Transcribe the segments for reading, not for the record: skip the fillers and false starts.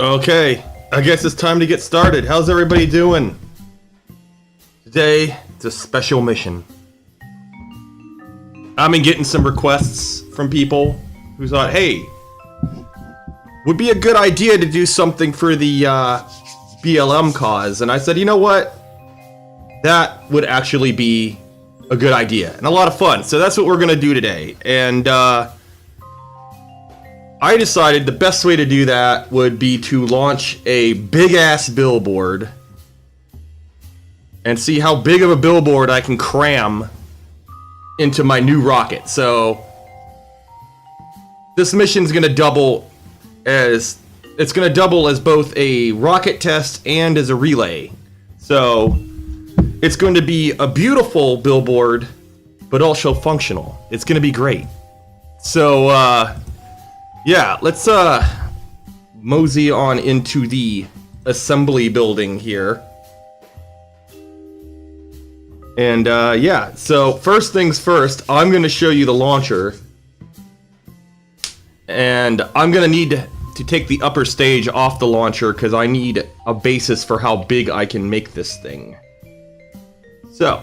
Okay, I guess it's time to get started. How's everybody doing? Today, it's a special mission. I've been getting some requests from people who thought, hey, would be a good idea to do something for the BLM cause. And I said, you know what? That would actually be a good idea and a lot of fun. So that's what we're going to do today. And I decided the best way to do that would be to launch a big-ass billboard and see how big of a billboard I can cram into my new rocket. So this mission's going to double as both a rocket test and as a relay. So it's going to be a beautiful billboard, but also functional. It's going to be great. So yeah, let's mosey on into the assembly building here. And yeah, so first things first, I'm going to show you the launcher. And I'm going to need to take the upper stage off the launcher because I need a basis for how big I can make this thing. So,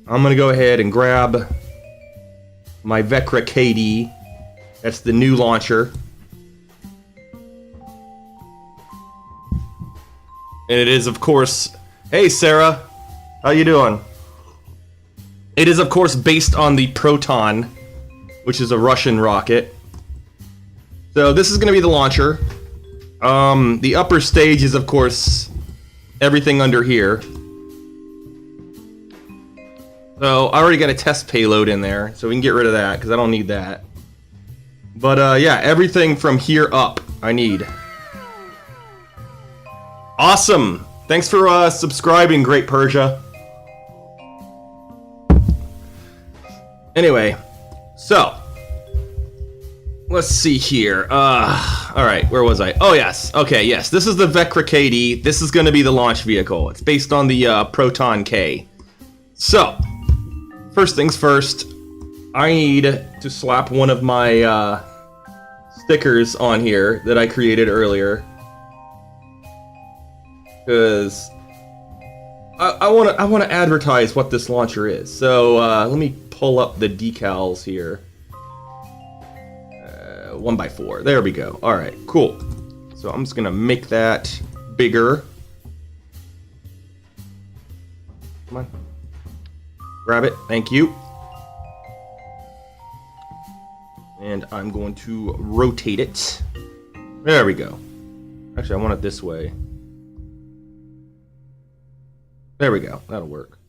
I'm going to go ahead and grab my Vekra K. That's the new launcher. And it is, of course... Hey, Sarah. How you doing? It is, of course, based on the Proton, which is a Russian rocket. So this is going to be the launcher. The upper stage is, of course, everything under here. So I already got a test payload in there, so we can get rid of that, because I don't need that. But yeah, everything from here up I need. Awesome! Thanks for subscribing, Great Persia. Anyway, so let's see here. Alright, where was I? Oh yes, okay, yes. This is the Vekra K. This is going to be the launch vehicle. It's based on the Proton K. So, first things first, I need to slap one of my stickers on here that I created earlier. Because I want to advertise what this launcher is. So let me pull up the decals here. 1x4. There we go. All right, cool. So I'm just gonna make that bigger. Come on. Grab it. Thank you. And I'm going to rotate it. There we go. Actually, I want it this way. There we go. That'll work.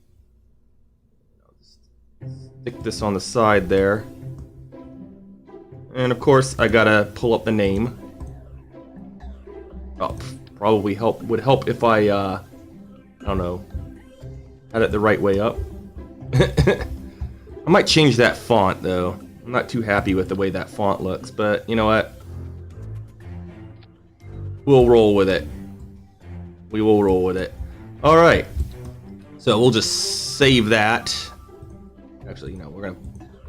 Stick this on the side there. And of course, I gotta pull up the name. Oh, probably would help if I don't know, had it the right way up. I might change that font though. I'm not too happy with the way that font looks, but you know what? We'll roll with it. We will roll with it. All right. So we'll just save that. Actually, you know, we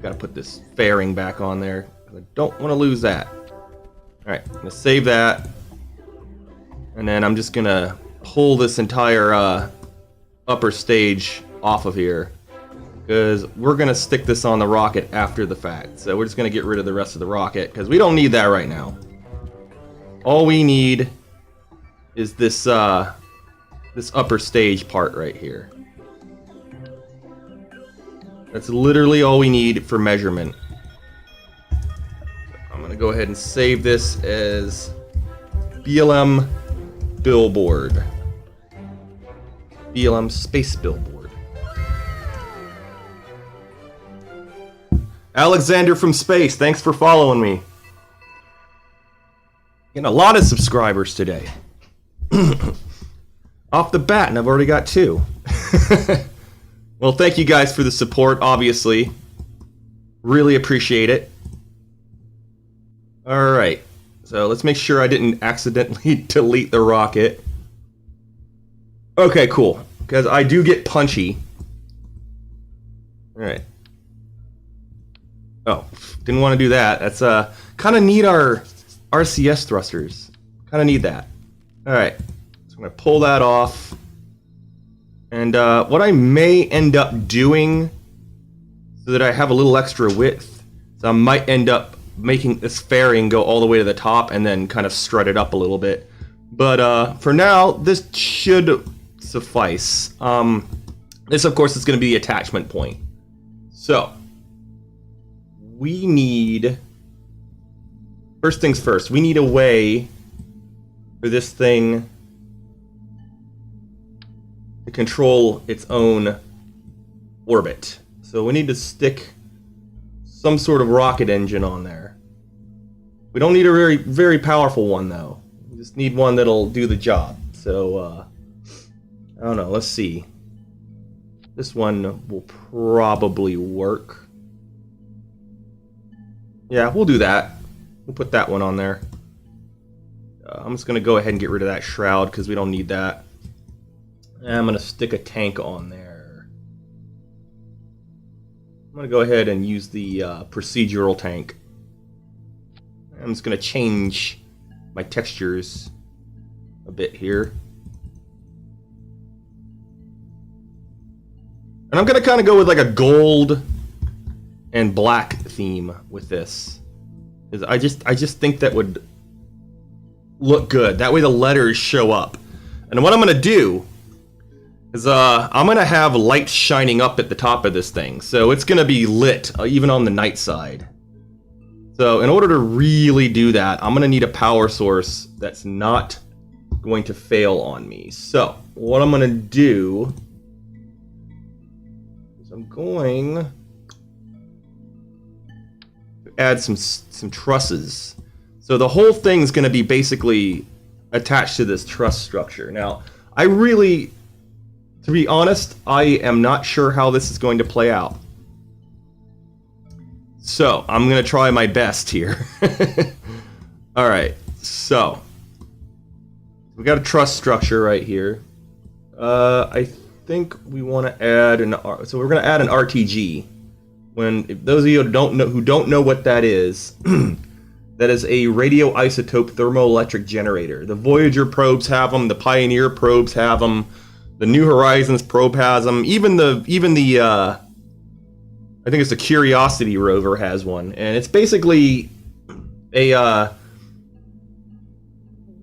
gotta put this fairing back on there. I don't want to lose that. All right, I'm gonna save that, and then I'm just gonna pull this entire upper stage off of here because we're gonna stick this on the rocket after the fact. So we're just gonna get rid of the rest of the rocket because we don't need that right now. All we need is this this upper stage part right here. That's literally all we need for measurement. I'm gonna go ahead and save this as BLM Billboard. BLM Space Billboard. Alexander from Space, thanks for following me. Getting a lot of subscribers today. Off the bat, and I've already got 2. Well, thank you guys for the support, obviously. Really appreciate it. Alright, so let's make sure I didn't accidentally delete the rocket. Okay, cool. Because I do get punchy. Alright. Oh, didn't want to do that. That's kind of need our RCS thrusters. Kind of need that. Alright, so I'm going to pull that off. And what I may end up doing, so that I have a little extra width, so I might end up making this fairing go all the way to the top and then kind of strut it up a little bit. But for now, this should suffice. This, of course, is going to be the attachment point. So, we need... First things first, we need a way for this thing to control its own orbit. So we need to stick some sort of rocket engine on there. We don't need a very, very powerful one, though. We just need one that'll do the job. So, I don't know, let's see. This one will probably work. Yeah, we'll do that. We'll put that one on there. I'm just going to go ahead and get rid of that shroud because we don't need that. And I'm going to stick a tank on there. I'm going to go ahead and use the procedural tank. I'm just going to change my textures a bit here. And I'm going to kind of go with like a gold and black theme with this. I just think that would look good. That way the letters show up. And what I'm going to do is I'm going to have lights shining up at the top of this thing. So it's going to be lit even on the night side. So in order to really do that, I'm going to need a power source that's not going to fail on me. So what I'm going to do is I'm going to add some trusses. So the whole thing's going to be basically attached to this truss structure. Now, to be honest, I am not sure how this is going to play out. So I'm going to try my best here. All right, so we got a truss structure right here. I think we want to add so we're going to add an RTG. If those of you who don't know what that is, that is a radioisotope thermoelectric generator. The Voyager probes have them. The Pioneer probes have them. The New Horizons probe has them. Even the I think it's the Curiosity rover has one, and it's basically a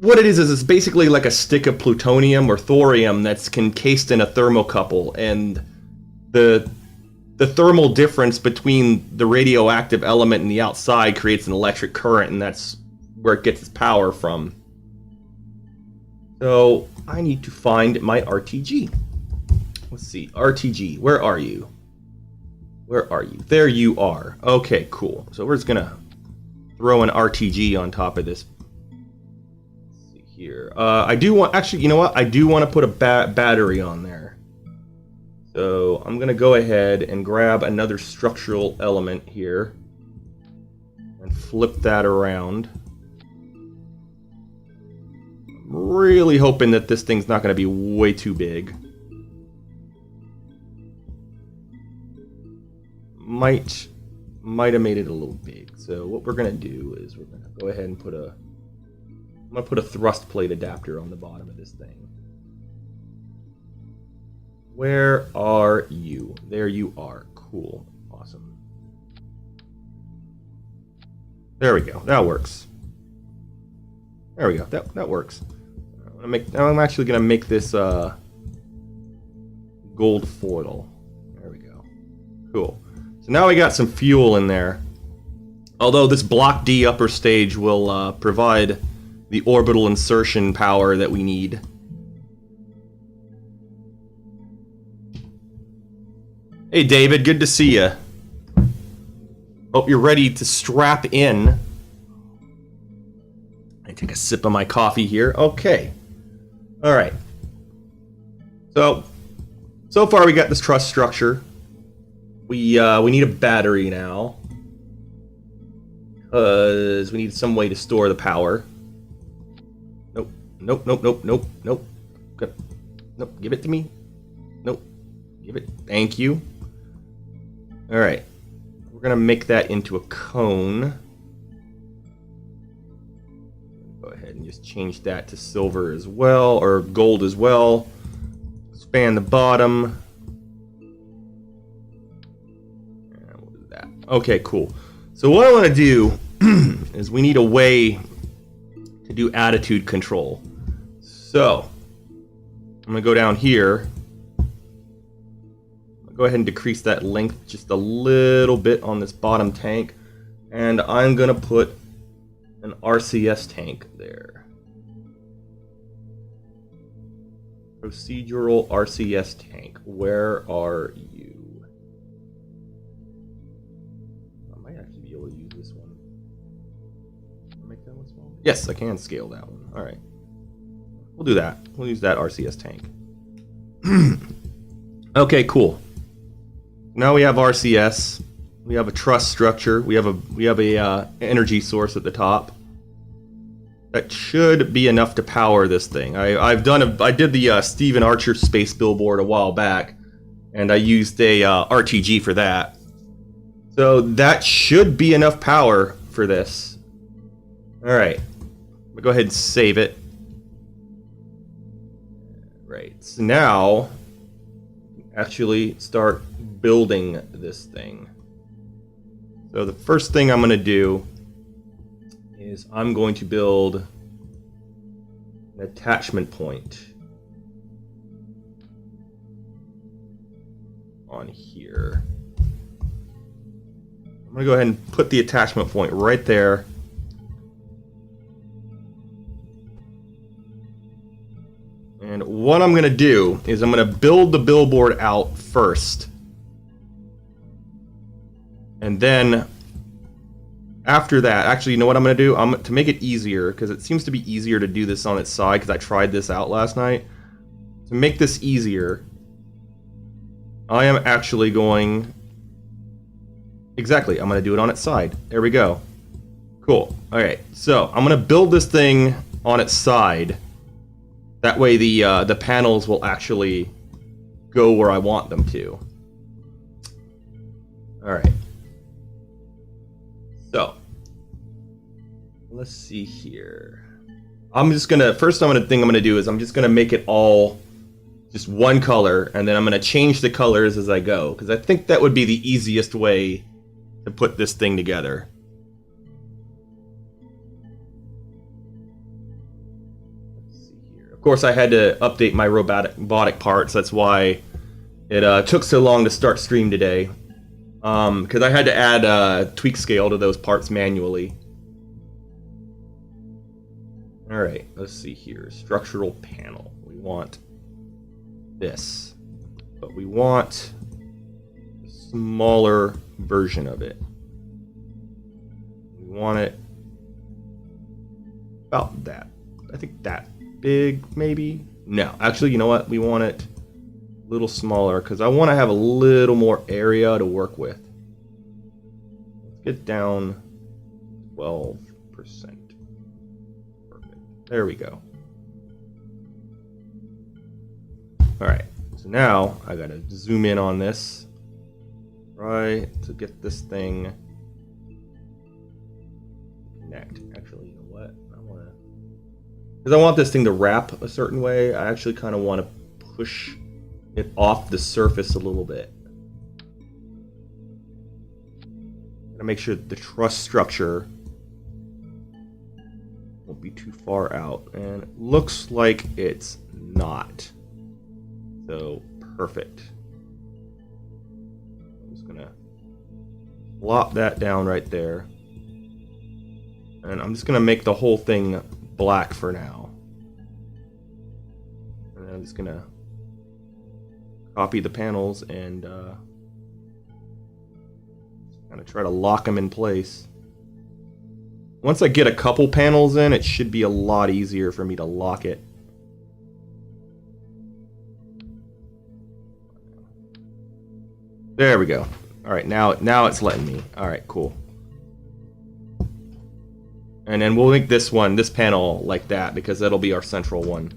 what it is it's basically like a stick of plutonium or thorium that's encased in a thermocouple, and the thermal difference between the radioactive element and the outside creates an electric current, and that's where it gets its power from. So I need to find my RTG. Let's see, RTG, where are you? Where are you? There you are. Okay, cool. So we're just gonna throw an RTG on top of this. Let's see here. I do want, actually, you know what? I do want to put a battery on there. So I'm going to go ahead and grab another structural element here and flip that around. I'm really hoping that this thing's not going to be way too big. Might have made it a little big. So what we're going to do is we're going to go ahead and I'm going to put a thrust plate adapter on the bottom of this thing. Where are you? There you are. Cool. Awesome. There we go. That works. There we go. That works. I'm actually going to make this gold foil. There we go. Cool. So now we got some fuel in there. Although this Block D upper stage will provide the orbital insertion power that we need. Hey David, good to see you. Hope you're ready to strap in. I take a sip of my coffee here. Okay. All right. So far we got this truss structure. We need a battery now, because we need some way to store the power. Nope. Good. Nope. Give it to me. Nope. Give it. Thank you. All right. We're gonna make that into a cone. Go ahead and can just change that to silver as well, or gold as well. Expand the bottom. And we'll do that. Okay, cool. So what I want to do is we need a way to do attitude control. So I'm going to go down here. I'll go ahead and decrease that length just a little bit on this bottom tank. And I'm going to put an RCS tank there. Procedural RCS tank. Where are you? I might actually be able to use this one. Can I make that one smaller? Yes, I can scale that one. All right. We'll do that. We'll use that RCS tank. Okay, cool. Now we have RCS. We have a truss structure. We have a energy source at the top. That should be enough to power this thing. I did the Stephen Archer space billboard a while back, and I used a RTG for that. So that should be enough power for this. All right, we'll go ahead and save it. Right. So now, actually start building this thing. So the first thing I'm going to do is I'm going to build an attachment point on here. I'm going to go ahead and put the attachment point right there. And what I'm going to do is I'm going to build the billboard out first. And then after that, actually, you know what I'm going to do? To make it easier, because it seems to be easier to do this on its side, because I tried this out last night. To make this easier, I am actually going... Exactly, I'm going to do it on its side. There we go. Cool. Alright, so I'm going to build this thing on its side. That way the panels will actually go where I want them to. Alright. So, let's see here. First thing I'm gonna do is I'm just gonna make it all just one color, and then I'm gonna change the colors as I go, because I think that would be the easiest way to put this thing together. Let's see here. Of course, I had to update my robotic parts. That's why it took so long to start stream today. Because I had to add tweak scale to those parts manually. Alright, let's see here. Structural panel. We want this. But we want a smaller version of it. We want it about that. I think that big, maybe? No, actually, you know what? We want it a little smaller because I want to have a little more area to work with. Let's get down 12%. Perfect. There we go. Alright, so now I gotta zoom in on this, right, to get this thing connect. Actually, you know what? Because I want this thing to wrap a certain way, I actually kind of want to push it off the surface a little bit. Gotta make sure that the truss structure won't be too far out, and it looks like it's not. So, perfect. I'm just gonna plop that down right there. And I'm just gonna make the whole thing black for now. And then I'm just gonna copy the panels and kind of try to lock them in place. Once I get a couple panels in, it should be a lot easier for me to lock it. There we go. All right, now it's letting me. All right, cool. And then we'll make this panel like that, because that'll be our central one.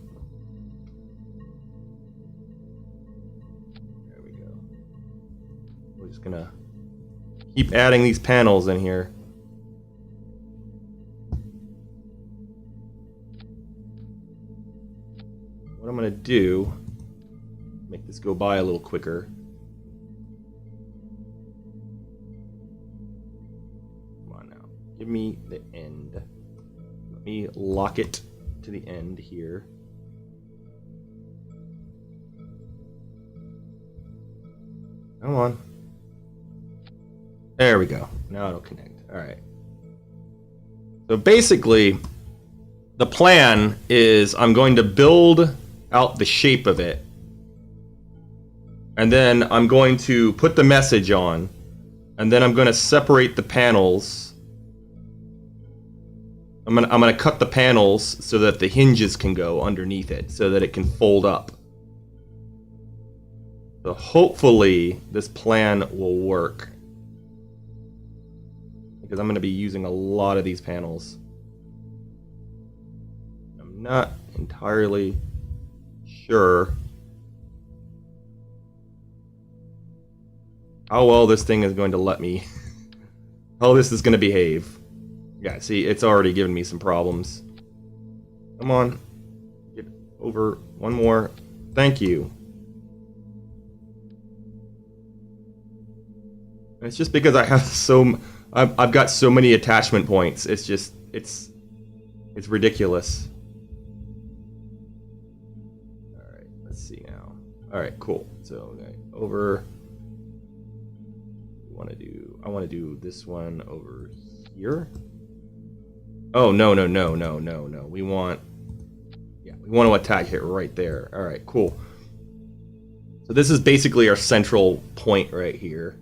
There we go. We're just gonna keep adding these panels in here. to do, make this go by a little quicker. Come on now. Give me the end. Let me lock it to the end here. Come on. There we go. Now it'll connect. All right. So basically, the plan is I'm going to build out the shape of it. And then I'm going to put the message on. And then I'm going to separate the panels. I'm gonna cut the panels so that the hinges can go underneath it, so that it can fold up. So hopefully this plan will work, because I'm going to be using a lot of these panels. I'm not entirely sure how well this thing is going to let me, how this is going to behave. Yeah, see, it's already given me some problems. Come on, get over one more. Thank you. And it's just because I have I've got so many attachment points. It's just, it's ridiculous. All right, let's see now. All right, cool. So okay, over. I want to do this one over here. Oh no. We want to attach it right there. All right, cool. So this is basically our central point right here.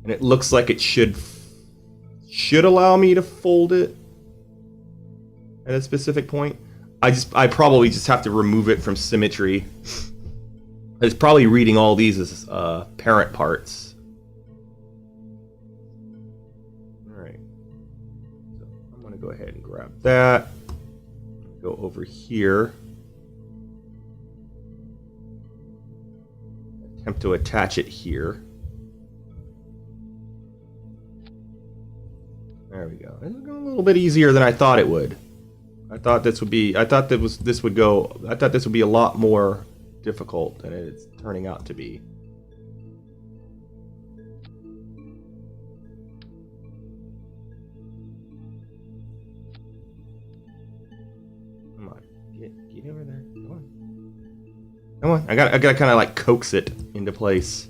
And it looks like it should allow me to fold it at a specific point. I probably just have to remove it from symmetry. It's probably reading all these as parent parts. All right. So I'm going to go ahead and grab that. Go over here. Attempt to attach it here. There we go. It's going a little bit easier than I thought it would. I thought this would be a lot more difficult than it's turning out to be. Come on, get over there. Come on. I gotta kind of like coax it into place.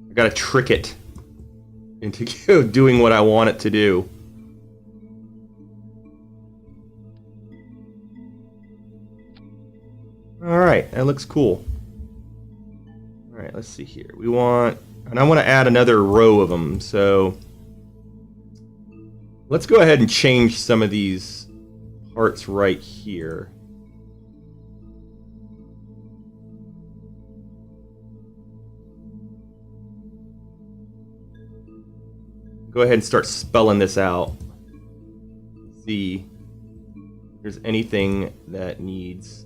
I gotta trick it into doing what I want it to do. Alright, that looks cool. Alright, let's see here. I want to add another row of them, so let's go ahead and change some of these parts right here. Go ahead and start spelling this out. See if there's anything that needs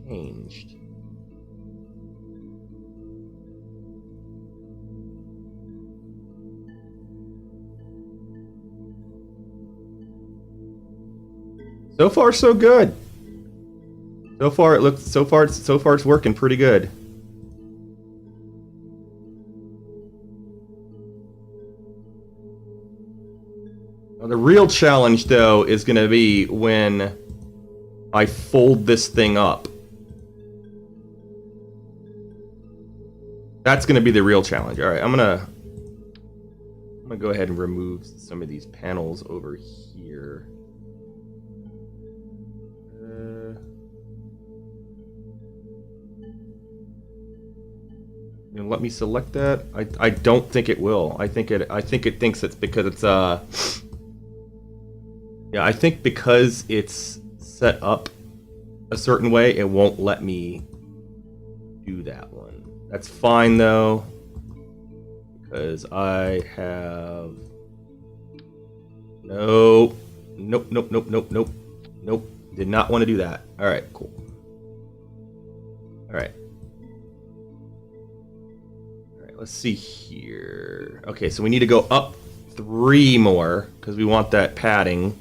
changed. So far, so good. So far it's working pretty good. Now, the real challenge, though, is going to be when I fold this thing up. That's going to be the real challenge. All right, I'm gonna go ahead and remove some of these panels over here. You know, let me select that. I don't think it will. I think it thinks it's because it's yeah, I think because it's set up a certain way, it won't let me do that one. That's fine though, because I have nope. Did not want to do that. All right, cool. All right, let's see here. Okay, so we need to go up 3 more because we want that padding.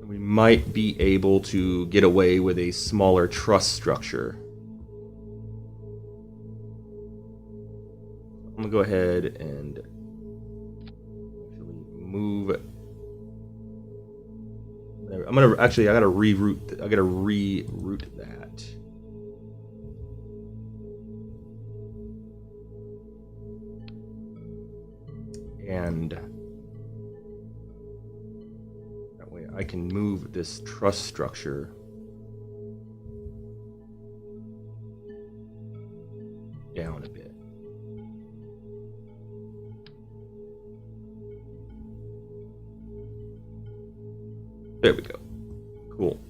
We might be able to get away with a smaller truss structure. I'm gonna go ahead and actually move. I'm gonna actually. I gotta reroute. I gotta reroute that. And that way I can move this truss structure down a bit. There we go. Cool.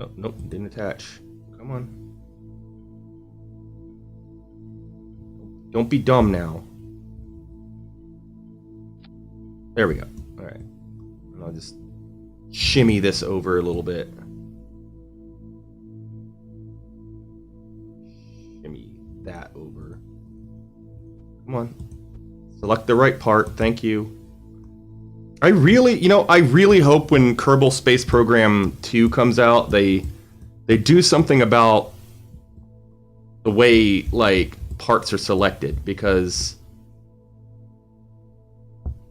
Oh, nope, didn't attach. Come on. Don't be dumb now. There we go. All right. And I'll just shimmy this over a little bit. Shimmy that over. Come on. Select the right part. Thank you. I really hope when Kerbal Space Program 2 comes out, they do something about the way like parts are selected, because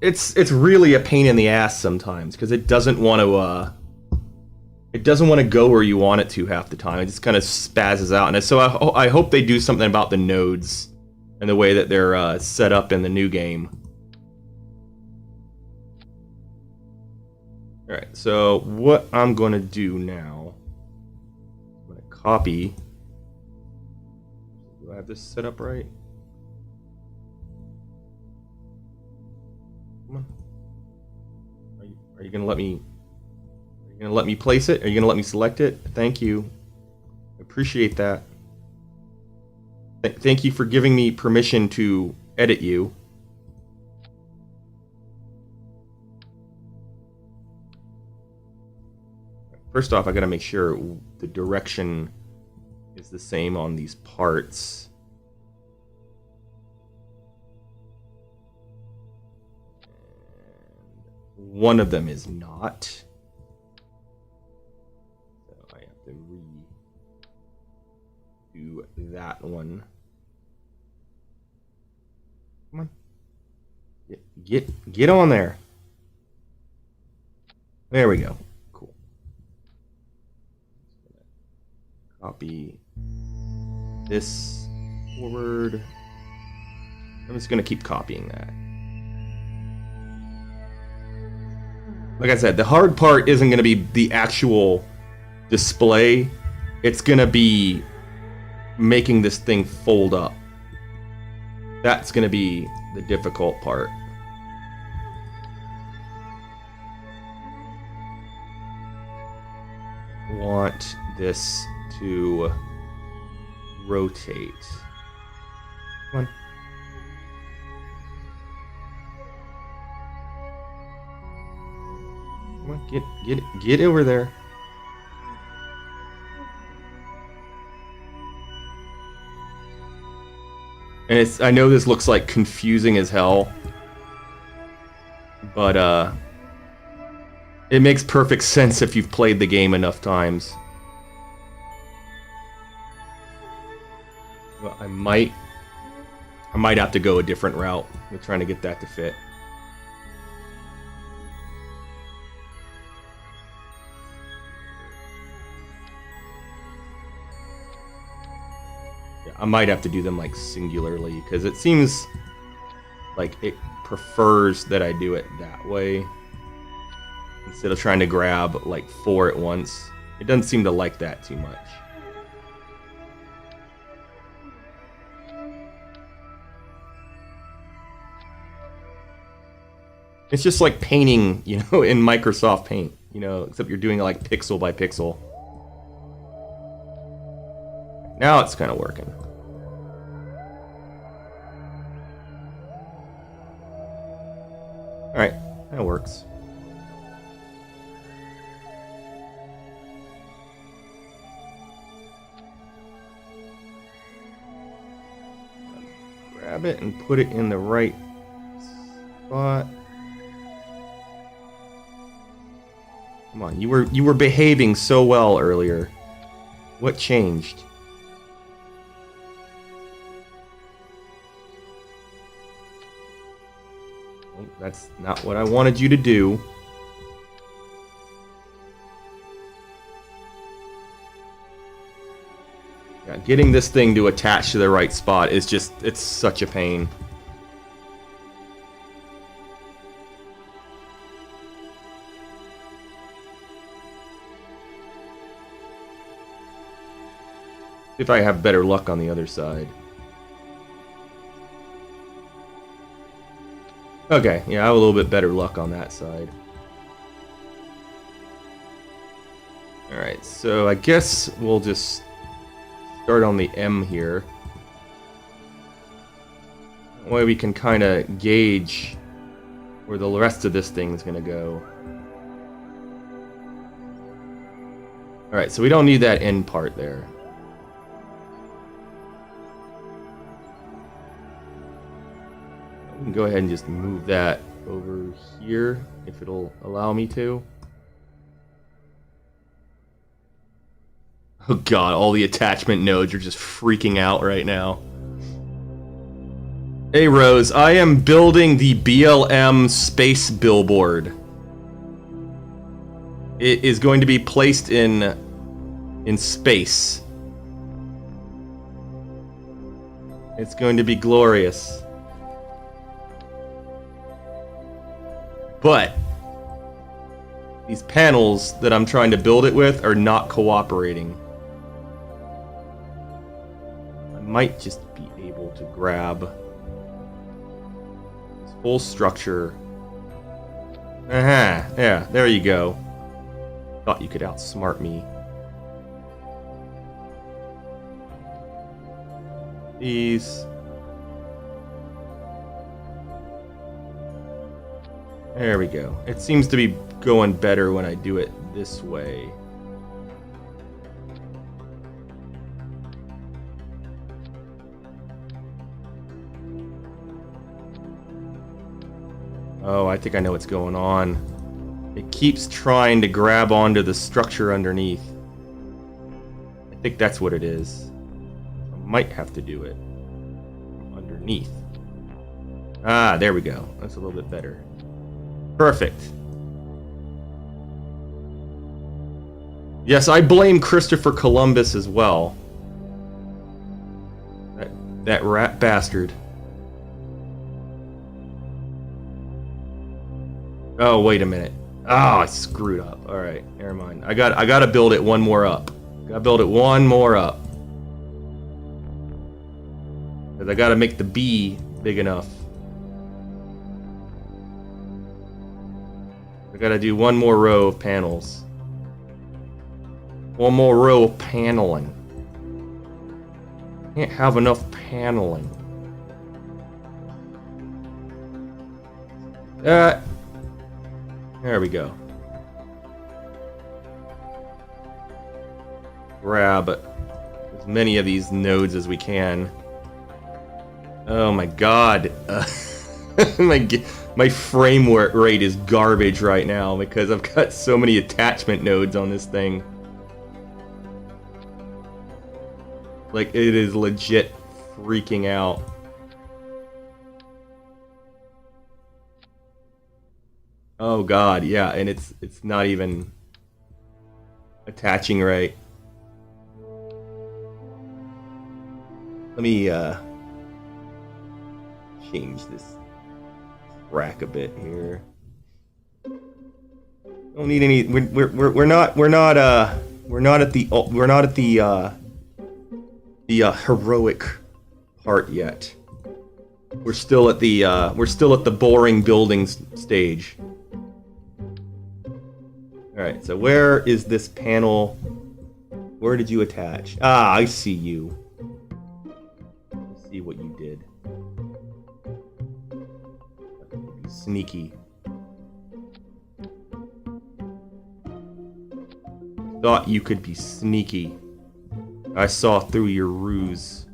it's really a pain in the ass sometimes, because it doesn't want to go where you want it to half the time. It just kind of spazzes out, and so I hope they do something about the nodes and the way that they're set up in the new game. Alright, so what I'm going to do now, I'm going to copy. Do I have this set up right? Come on. Are you going to let me? Are you going to let me place it? Are you going to let me select it? Thank you. I appreciate that. Thank you for giving me permission to edit you. First off, I gotta make sure the direction is the same on these parts. And one of them is not. So I have to redo that one. Come on. Get on there. There we go. Copy this forward. I'm just going to keep copying that. Like I said, the hard part isn't going to be the actual display. It's going to be making this thing fold up. That's going to be the difficult part. Want this to rotate. Come on. Come on, get over there. And I know this looks like confusing as hell, but it makes perfect sense if you've played the game enough times. Well, I might have to go a different route with trying to get that to fit. Yeah, I might have to do them like singularly, because it seems like it prefers that I do it that way instead of trying to grab like 4 at once. It doesn't seem to like that too much. It's just like painting, you know, in Microsoft Paint, you know, except you're doing it like pixel by pixel. Now it's kind of working. All right, that works. Grab it and put it in the right spot. Come on, you were behaving so well earlier. What changed? Oh, that's not what I wanted you to do. Yeah, getting this thing to attach to the right spot is just, it's such a pain. If I have better luck on the other side. Okay, yeah, I have a little bit better luck on that side. Alright, so I guess we'll just start on the M here. That way we can kind of gauge where the rest of this thing is going to go. Alright, so we don't need that end part there. We can go ahead and just move that over here, if it'll allow me to. Oh god, all the attachment nodes are just freaking out right now. Hey Rose, I am building the BLM space billboard. It is going to be placed in space. It's going to be glorious. But these panels that I'm trying to build it with are not cooperating. I might just be able to grab this whole structure. Aha, yeah, there you go. Thought you could outsmart me. These. There we go. It seems to be going better when I do it this way. Oh, I think I know what's going on. It keeps trying to grab onto the structure underneath. I think that's what it is. I might have to do it underneath. Ah, there we go. That's a little bit better. Perfect. Yes, I blame Christopher Columbus as well. That rat bastard. Oh, wait a minute. Oh, I screwed up. Alright, never mind. I gotta build it one more up. Gotta build it one more up. Because I gotta make the B big enough. I gotta do one more row of panels. One more row of paneling. Can't have enough paneling. There we go. Grab as many of these nodes as we can. Oh my god. My frame rate is garbage right now because I've got so many attachment nodes on this thing. Like, it is legit freaking out. Oh god, yeah, and it's not even attaching right. Let me change this rack a bit here. Don't need any. We're not at the heroic part yet. We're still at the boring building stage. All right. So where is this panel? Where did you attach? Ah, I see you. Let's see what you did. Sneaky. Thought you could be sneaky. I saw through your ruse.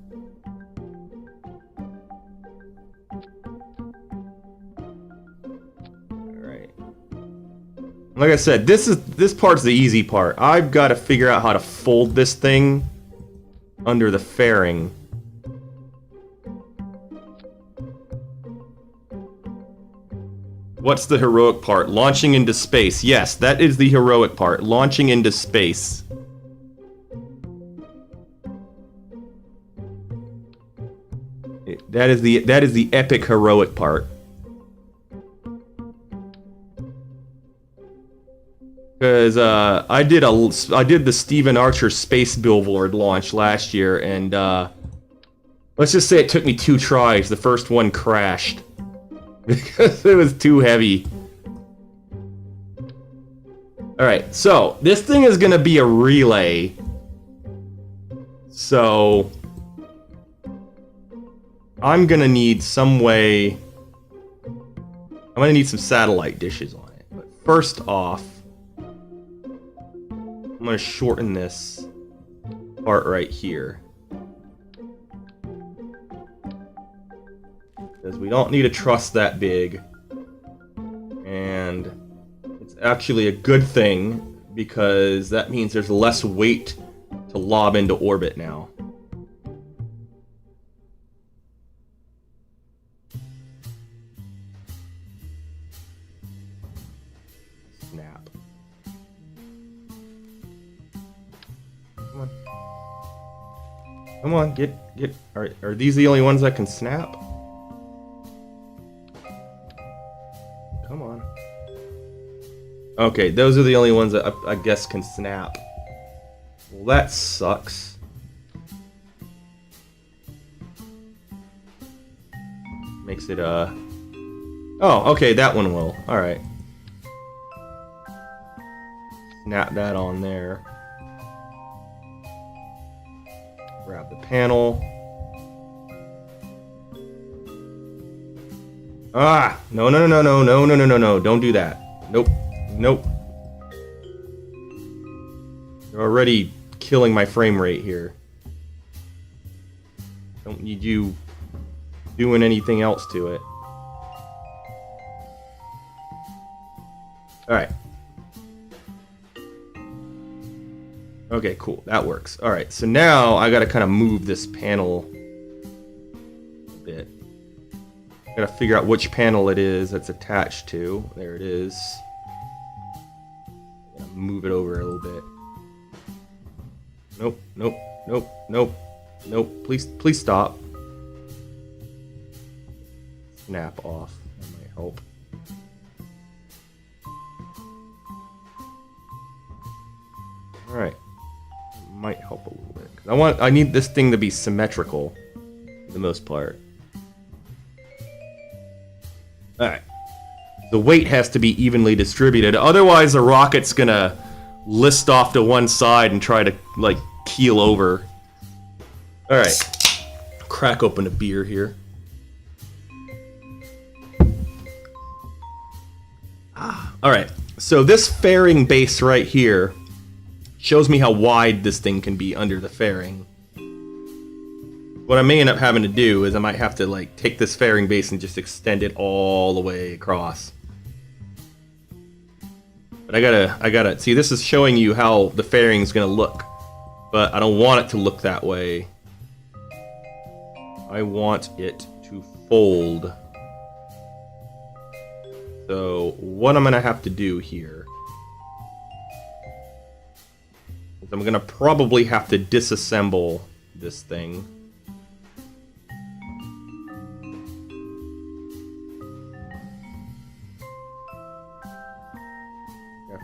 Like I said, this part's the easy part. I've got to figure out how to fold this thing under the fairing. What's the heroic part? Launching into space. Yes, that is the heroic part. Launching into space. That is the epic heroic part. Because I did the Stephen Archer Space Billboard launch last year, and let's just say it took me 2 tries. The first one crashed because it was too heavy. All right, so this thing is gonna be a relay. So I'm gonna need some way. I'm gonna need some satellite dishes on it. But first off, I'm gonna shorten this part right here. Because we don't need a truss that big. And it's actually a good thing because that means there's less weight to lob into orbit now. Snap. Come on, get. Are these the only ones that can snap? Come on. Okay, those are the only ones that I guess can snap. Well, that sucks. Makes it Oh, okay, that one will. All right. Snap that on there. Grab the panel. Ah! No, don't do that. Nope. You're already killing my frame rate here. Don't need you doing anything else to it. Alright. Okay, cool. That works. Alright, so now I gotta kind of move this panel a bit. I gotta figure out which panel it is that's attached to. There it is. Move it over a little bit. Nope. Please stop. Snap off. That might help. Alright. Might help a little bit. I need this thing to be symmetrical for the most part. Alright. The weight has to be evenly distributed. Otherwise, the rocket's gonna list off to one side and try to, like, keel over. Alright. Crack open a beer here. Alright. So this fairing base right here shows me how wide this thing can be under the fairing. What I may end up having to do is I might have to, like, take this fairing base and just extend it all the way across. But I gotta see, this is showing you how the fairing's gonna look, but I don't want it to look that way. I want it to fold. So what I'm gonna have to do here is I'm gonna probably have to disassemble this thing.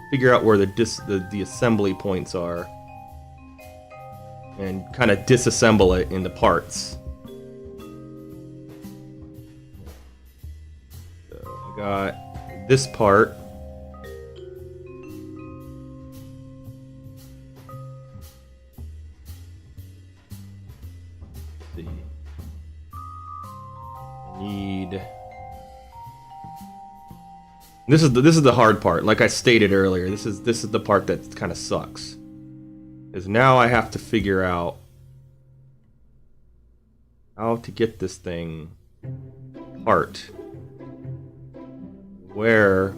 Figure out where the assembly points are and kind of disassemble it into parts. So I got this part. Let's see. I need. This is the hard part. Like I stated earlier, this is the part that kind of sucks. Because now I have to figure out how to get this thing apart. Where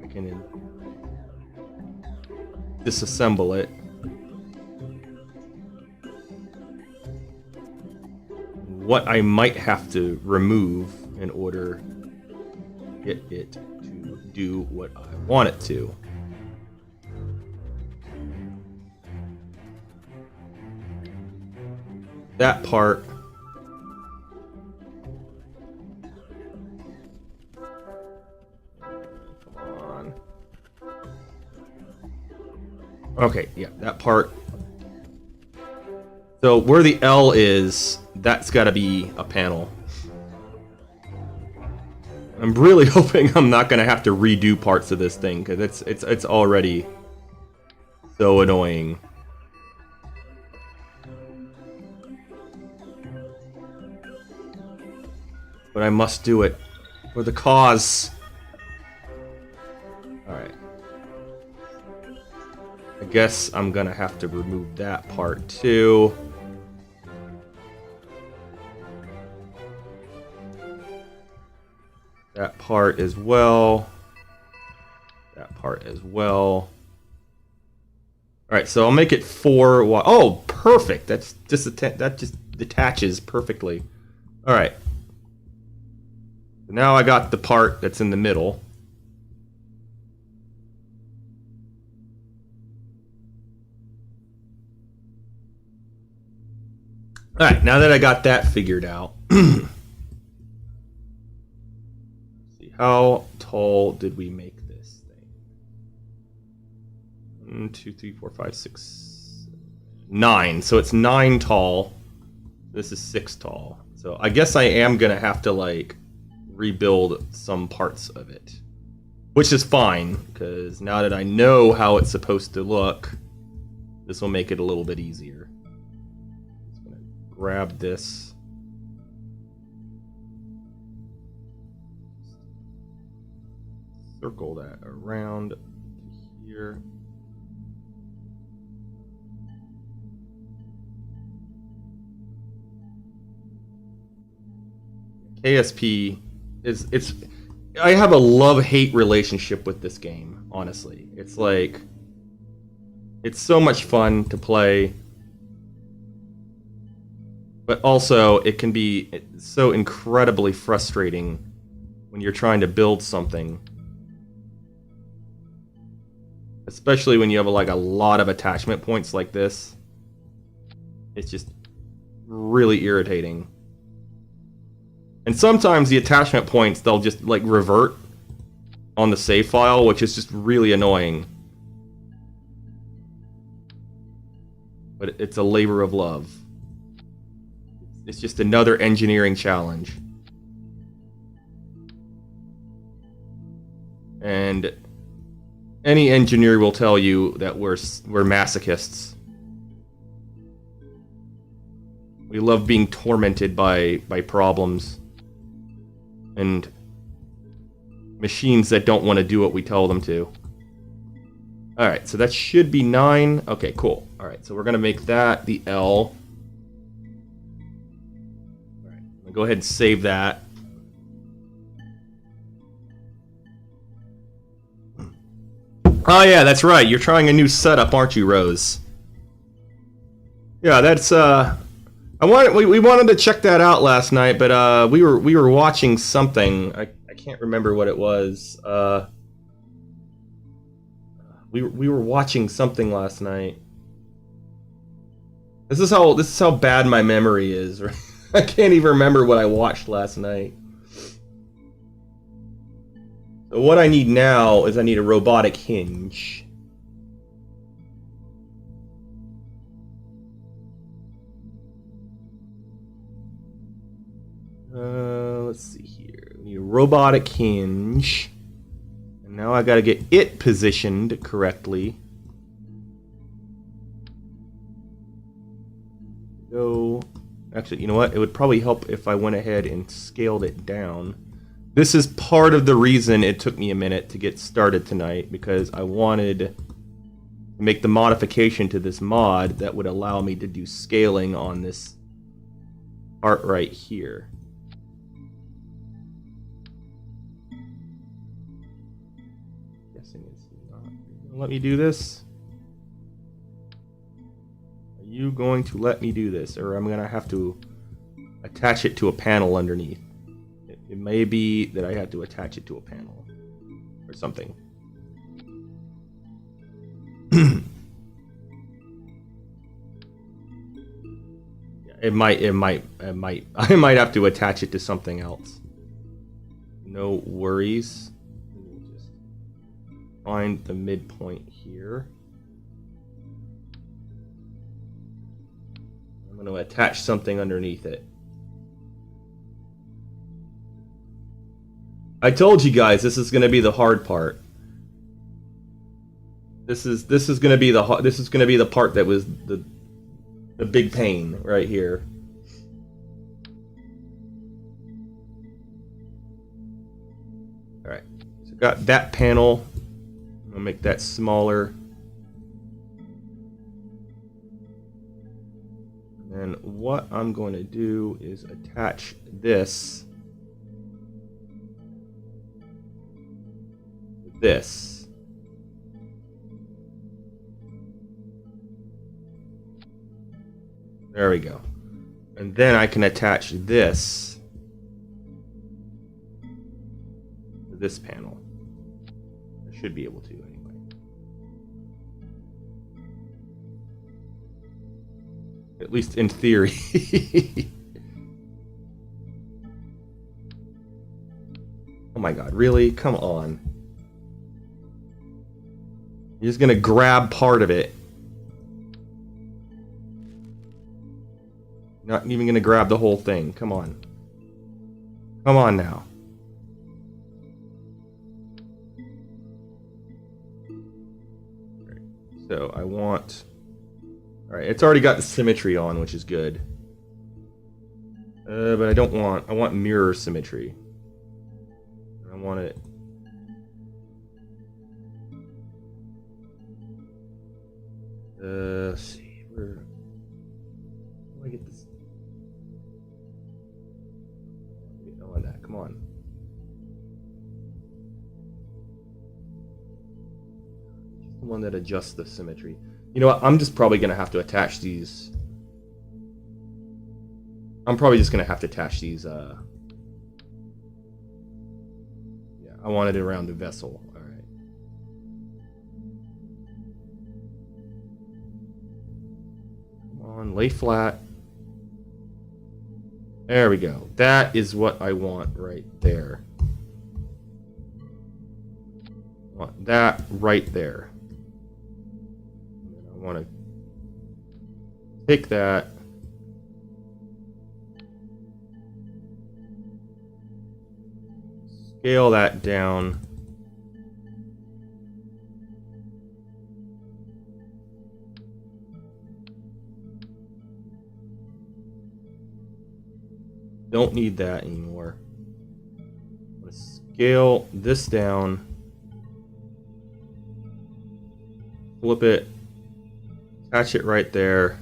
I can disassemble it. What I might have to remove in order to get it to do what I want it to. That part. Come on. Okay, yeah, that part. So where the L is, that's got to be a panel. I'm really hoping I'm not going to have to redo parts of this thing, because it's already so annoying. But I must do it for the cause. Alright. I guess I'm gonna have to remove that part too. That part as well. That part as well. Alright, so I'll make it 4 wide. Oh, perfect! That just detaches perfectly. Alright. Now I got the part that's in the middle. Alright, now that I got that figured out. See, how tall did we make this thing? 1, 2, 3, 4, 5, 6, 9. So it's 9 tall. This is 6 tall. So I guess I am gonna have to like rebuild some parts of it, which is fine, because now that I know how it's supposed to look, this will make it a little bit easier. Just gonna grab this. Circle that around here. KSP I have a love-hate relationship with this game, honestly. It's like, it's so much fun to play, but also it can be so incredibly frustrating when you're trying to build something, especially when you have like a lot of attachment points like this. It's just really irritating. And sometimes the attachment points, they'll just like revert on the save file, which is just really annoying. But it's a labor of love. It's just another engineering challenge. And any engineer will tell you that we're masochists. We love being tormented by problems and machines that don't want to do what we tell them to. Alright, so that should be 9. Okay, cool. Alright, so we're going to make that the L. Alright, I'm going to go ahead and save that. Oh yeah, that's right. You're trying a new setup, aren't you, Rose? Yeah, that's we wanted to check that out last night, but we were watching something. I can't remember what it was. We were watching something last night. This is how bad my memory is. Right? I can't even remember what I watched last night. So what I need now is I need a robotic hinge. Let's see here. We need a robotic hinge. And now I gotta get it positioned correctly. Go. Actually, you know what? It would probably help if I went ahead and scaled it down. This is part of the reason it took me a minute to get started tonight, because I wanted to make the modification to this mod that would allow me to do scaling on this part right here. Guessing it's not gonna let me do this. you going to let me do this, or I'm going to have to attach it to a panel underneath? It may be that I have to attach it to a panel or something. I might have to attach it to something else. No worries. We'll just find the midpoint here. I'm going to attach something underneath it. I told you guys this is going to be the hard part. This is going to be the part that was the big pain right here. All right, so got that panel. I'm gonna make that smaller. And what I'm going to do is attach this to this. There we go. And then I can attach this to this panel. I should be able to anyway. At least in theory. Oh my god, really? Come on. You're just gonna grab part of it. Not even going to grab the whole thing. Come on. Come on now. Right. So I want... Alright, it's already got the symmetry on, which is good. But I don't want... I want mirror symmetry. I want it... let's see. Where do I get this? That. Come on. Just the one that adjusts the symmetry. You know what? I'm just probably going to have to attach these. I'm probably just going to have to attach these. Yeah, I wanted it around the vessel. All right. Come on, lay flat. There we go. That is what I want right there. I want that right there. And I want to take that. Scale that down. Don't need that anymore. I'm going to scale this down. Flip it. Attach it right there.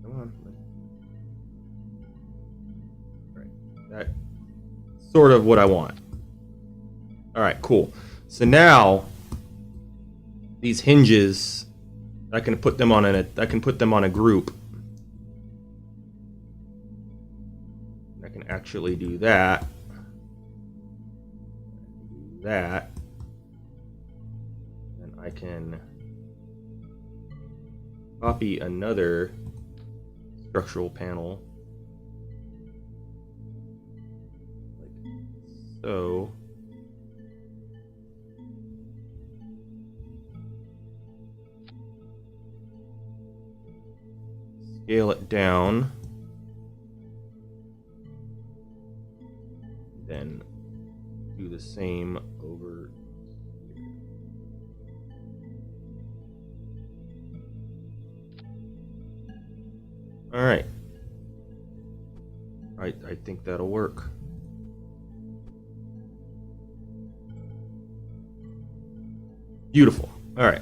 Come on. Right. That's sort of what I want. Alright, cool. So now these hinges, I can put them on a group. I can actually do that. That. And I can copy another structural panel. Like so. Scale it down. Then do the same over here. All right. I think that'll work. Beautiful. All right.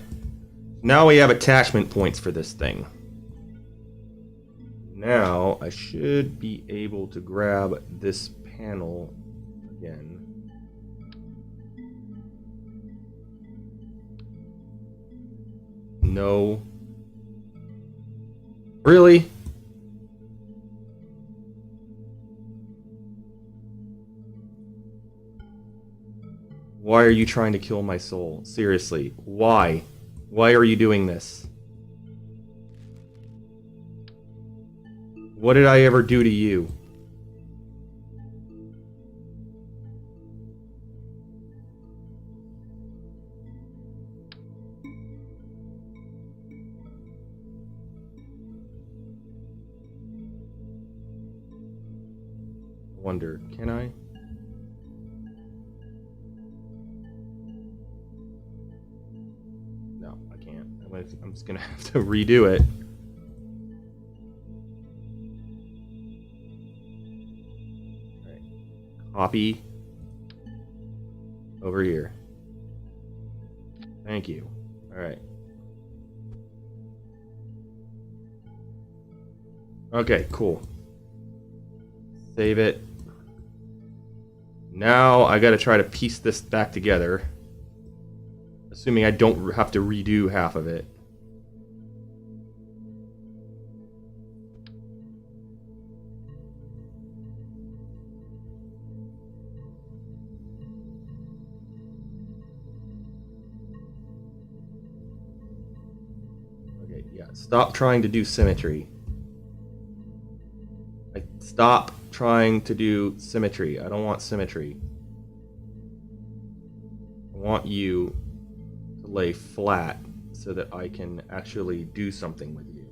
Now we have attachment points for this thing. Now I should be able to grab this panel again. no. Really? Why are you trying to kill my soul? Seriously, why? Why are you doing this? What did I ever do to you? I wonder, can I? No, I can't. I'm just gonna have to redo it. Copy over here. Thank you. All right. Okay, cool. Save it. Now I gotta try to piece this back together. Assuming I don't have to redo half of it. Stop trying to do symmetry. Stop trying to do symmetry. I don't want symmetry. I want you to lay flat so that I can actually do something with you.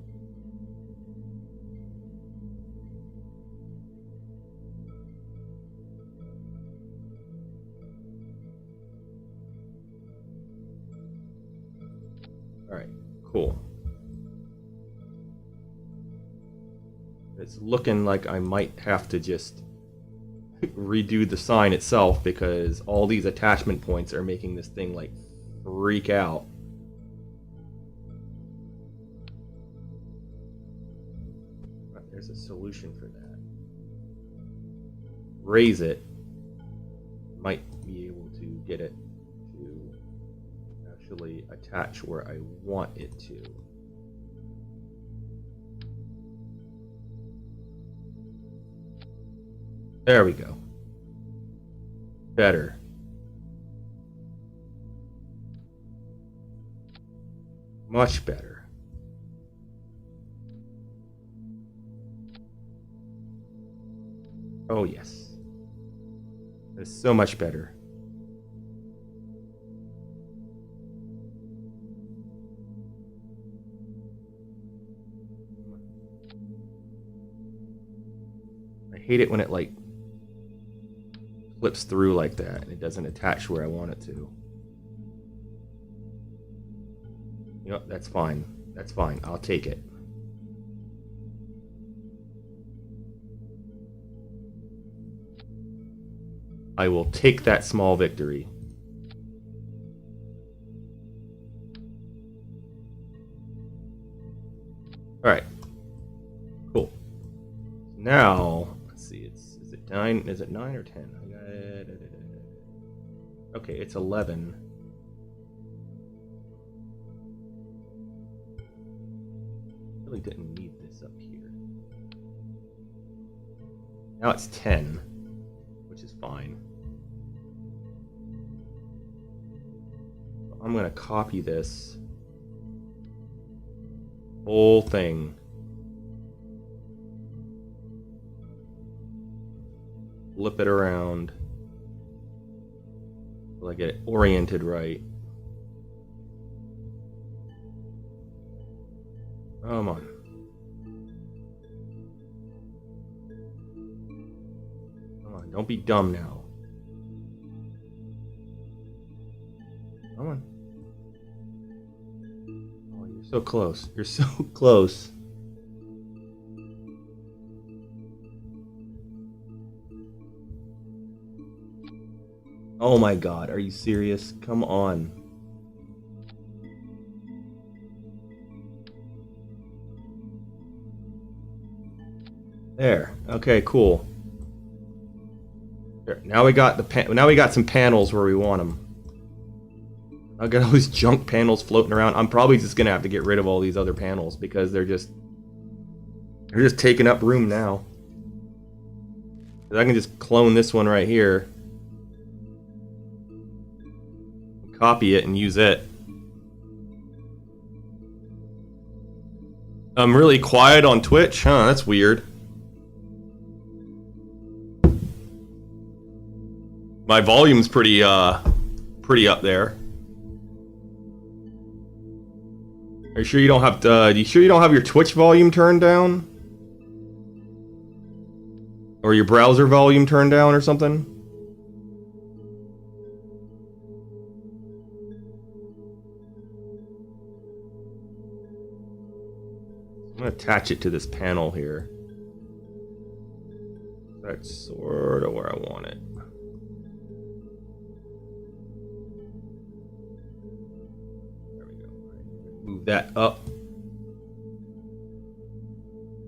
Alright, cool. It's looking like I might have to just redo the sign itself because all these attachment points are making this thing like freak out. There's a solution for that. Raise it. Might be able to get it to actually attach where I want it to. There we go. Better. Much better. Oh yes. It's so much better. I hate it when it like flips through like that and it doesn't attach where I want it to. You know, that's fine. That's fine. I'll take it. I will take that small victory. Alright. Cool. Now, let's see, is it 9? Is it 9 or 10? Okay, it's 11. Really didn't need this up here. Now it's 10, which is fine. I'm gonna copy this whole thing. Flip it around. So I get it oriented right. Come on. Come on, don't be dumb now. Come on. Oh, you're so close. You're so close. Oh my god, are you serious? Come on. There. Okay, cool. There. Now we got some panels where we want them. I've got all these junk panels floating around. I'm probably just gonna have to get rid of all these other panels because they're just taking up room now. I can just clone this one right here, copy it, and use it. I'm really quiet on Twitch, huh? That's weird. My volume's pretty up there. Are you sure you don't have your Twitch volume turned down? Or your browser volume turned down or something? I'm gonna attach it to this panel here. That's sort of where I want it. There we go. Move that up.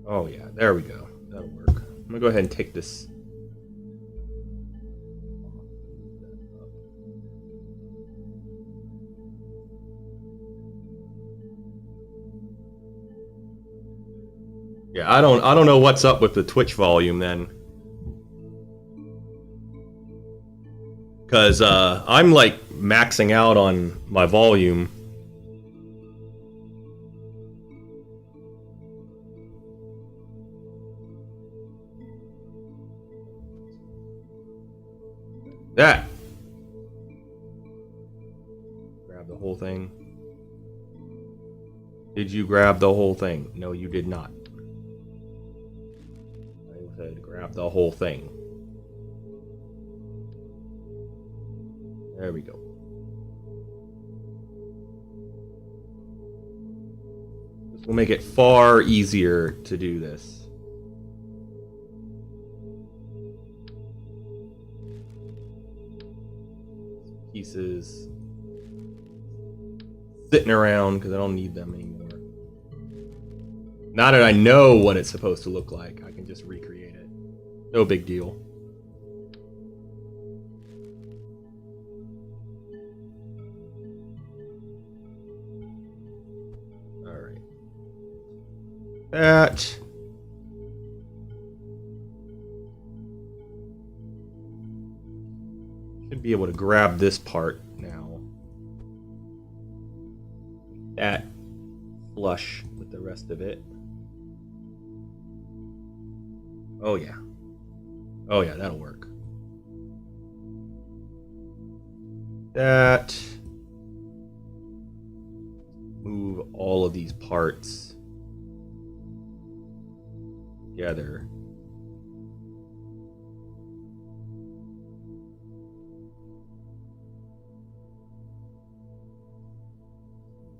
Oh yeah, there we go. That'll work. I'm gonna go ahead and take this. Yeah, I don't know what's up with the Twitch volume then. Cause I'm like maxing out on my volume. That. Grab the whole thing. Did you grab the whole thing? No, you did not. I said grab the whole thing. There we go. This will make it far easier to do this. Pieces sitting around because I don't need them anymore. Now that I know what it's supposed to look like, I can just recreate it. No big deal. Alright. That. Should be able to grab this part now. That flush with the rest of it. Oh yeah. Oh yeah, that'll work. That. Move all of these parts together.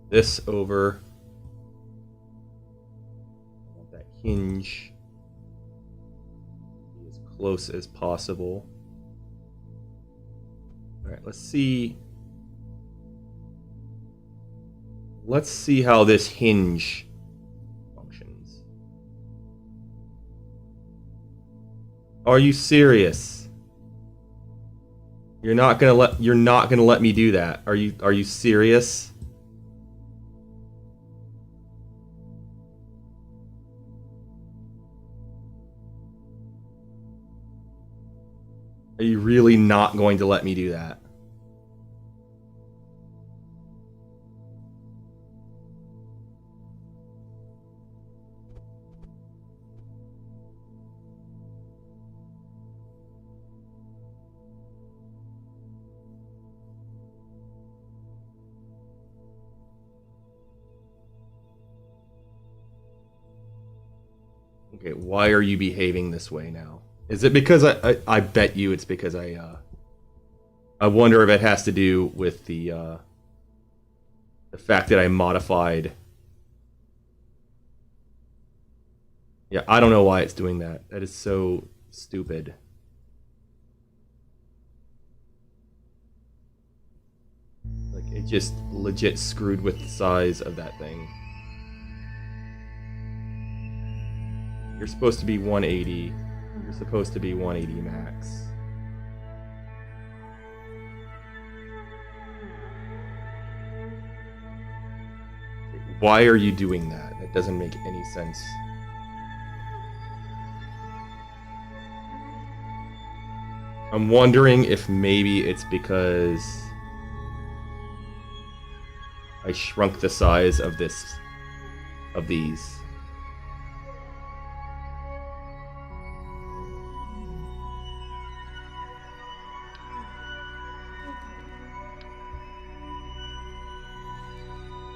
This over. I want that hinge as close as possible. All right, let's see. Let's see how this hinge functions. Are you serious? You're not gonna let me do that. Are you serious? Are you really not going to let me do that? Okay, why are you behaving this way now? Is it because I bet you it's because I wonder if it has to do with the fact that I modified. Yeah, I don't know why it's doing that. That is so stupid. Like, it just legit screwed with the size of that thing. You're supposed to be 180. You're supposed to be 180 max. Why are you doing that? That doesn't make any sense. I'm wondering if maybe it's because I shrunk the size of these.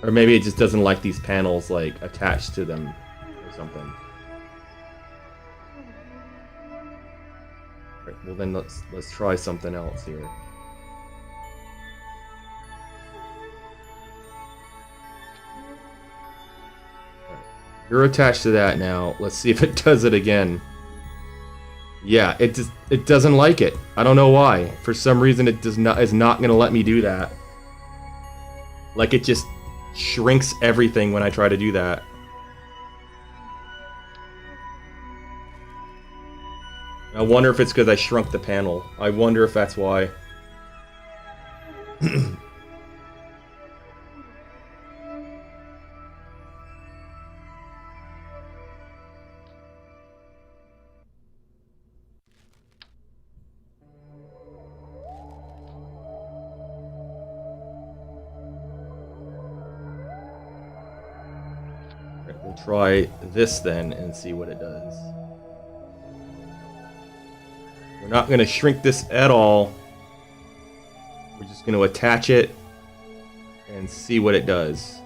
Or maybe it just doesn't like these panels like attached to them or something. Right, well then let's try something else here. Right. You're attached to that now. Let's see if it does it again. Yeah, it doesn't like it. I don't know why. For some reason it is not going to let me do that. Like it just shrinks everything when I try to do that. I wonder if it's because I shrunk the panel. I wonder if that's why. Right, we'll try this then and see what it does. We're not going to shrink this at all. We're just going to attach it and see what it does.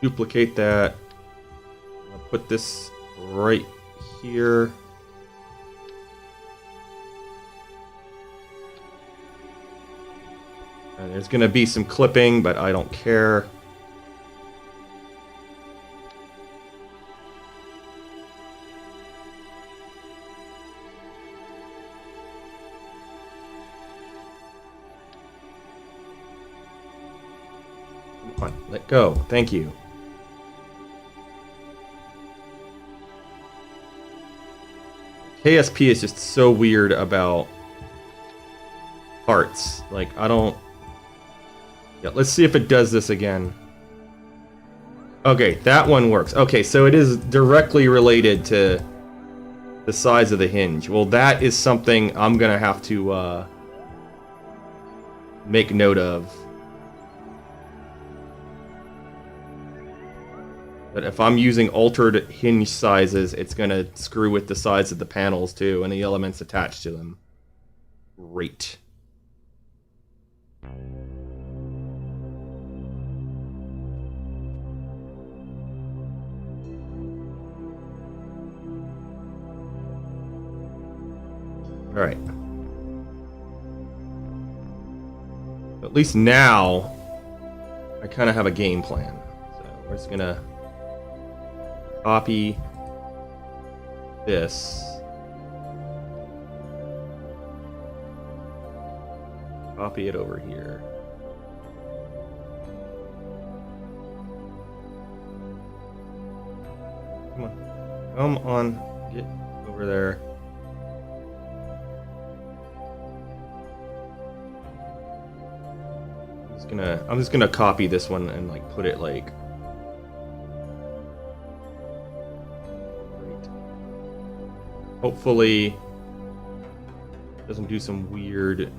Duplicate that. I'll put this right here. And there's going to be some clipping, but I don't care. Come on, let go. Thank you. KSP is just so weird about parts. Like, I don't... Yeah, let's see if it does this again. Okay, that one works. Okay, so it is directly related to the size of the hinge. Well, that is something I'm going to have to make note of. But if I'm using altered hinge sizes, it's going to screw with the size of the panels too, and the elements attached to them. Great. Alright. At least now, I kind of have a game plan. So we're just going to copy this. Copy it over here. Come on. Come on. Get over there. I'm just gonna copy this one and like put it like right. Hopefully it doesn't do some weird.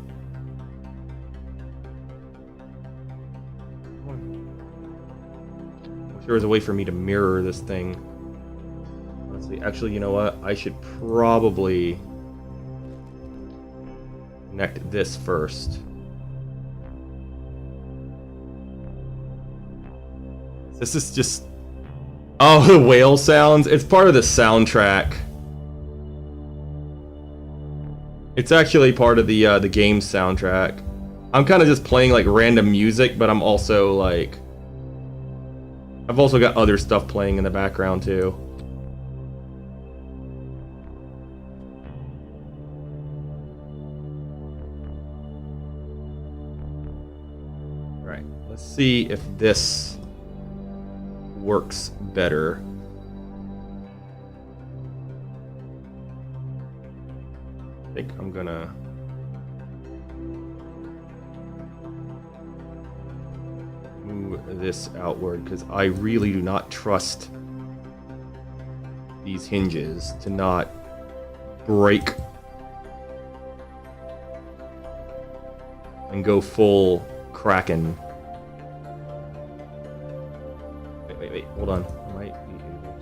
I'm sure there's a way for me to mirror this thing. Honestly, actually, you know what? I should probably connect this first. This is just... Oh, the whale sounds. It's part of the soundtrack. It's actually part of the game soundtrack. I'm kind of just playing like random music, but I'm also like... I've also got other stuff playing in the background too. Alright, let's see if this works better. I think I'm gonna move this outward because I really do not trust these hinges to not break and go full Kraken. Wait, hold on. I might be able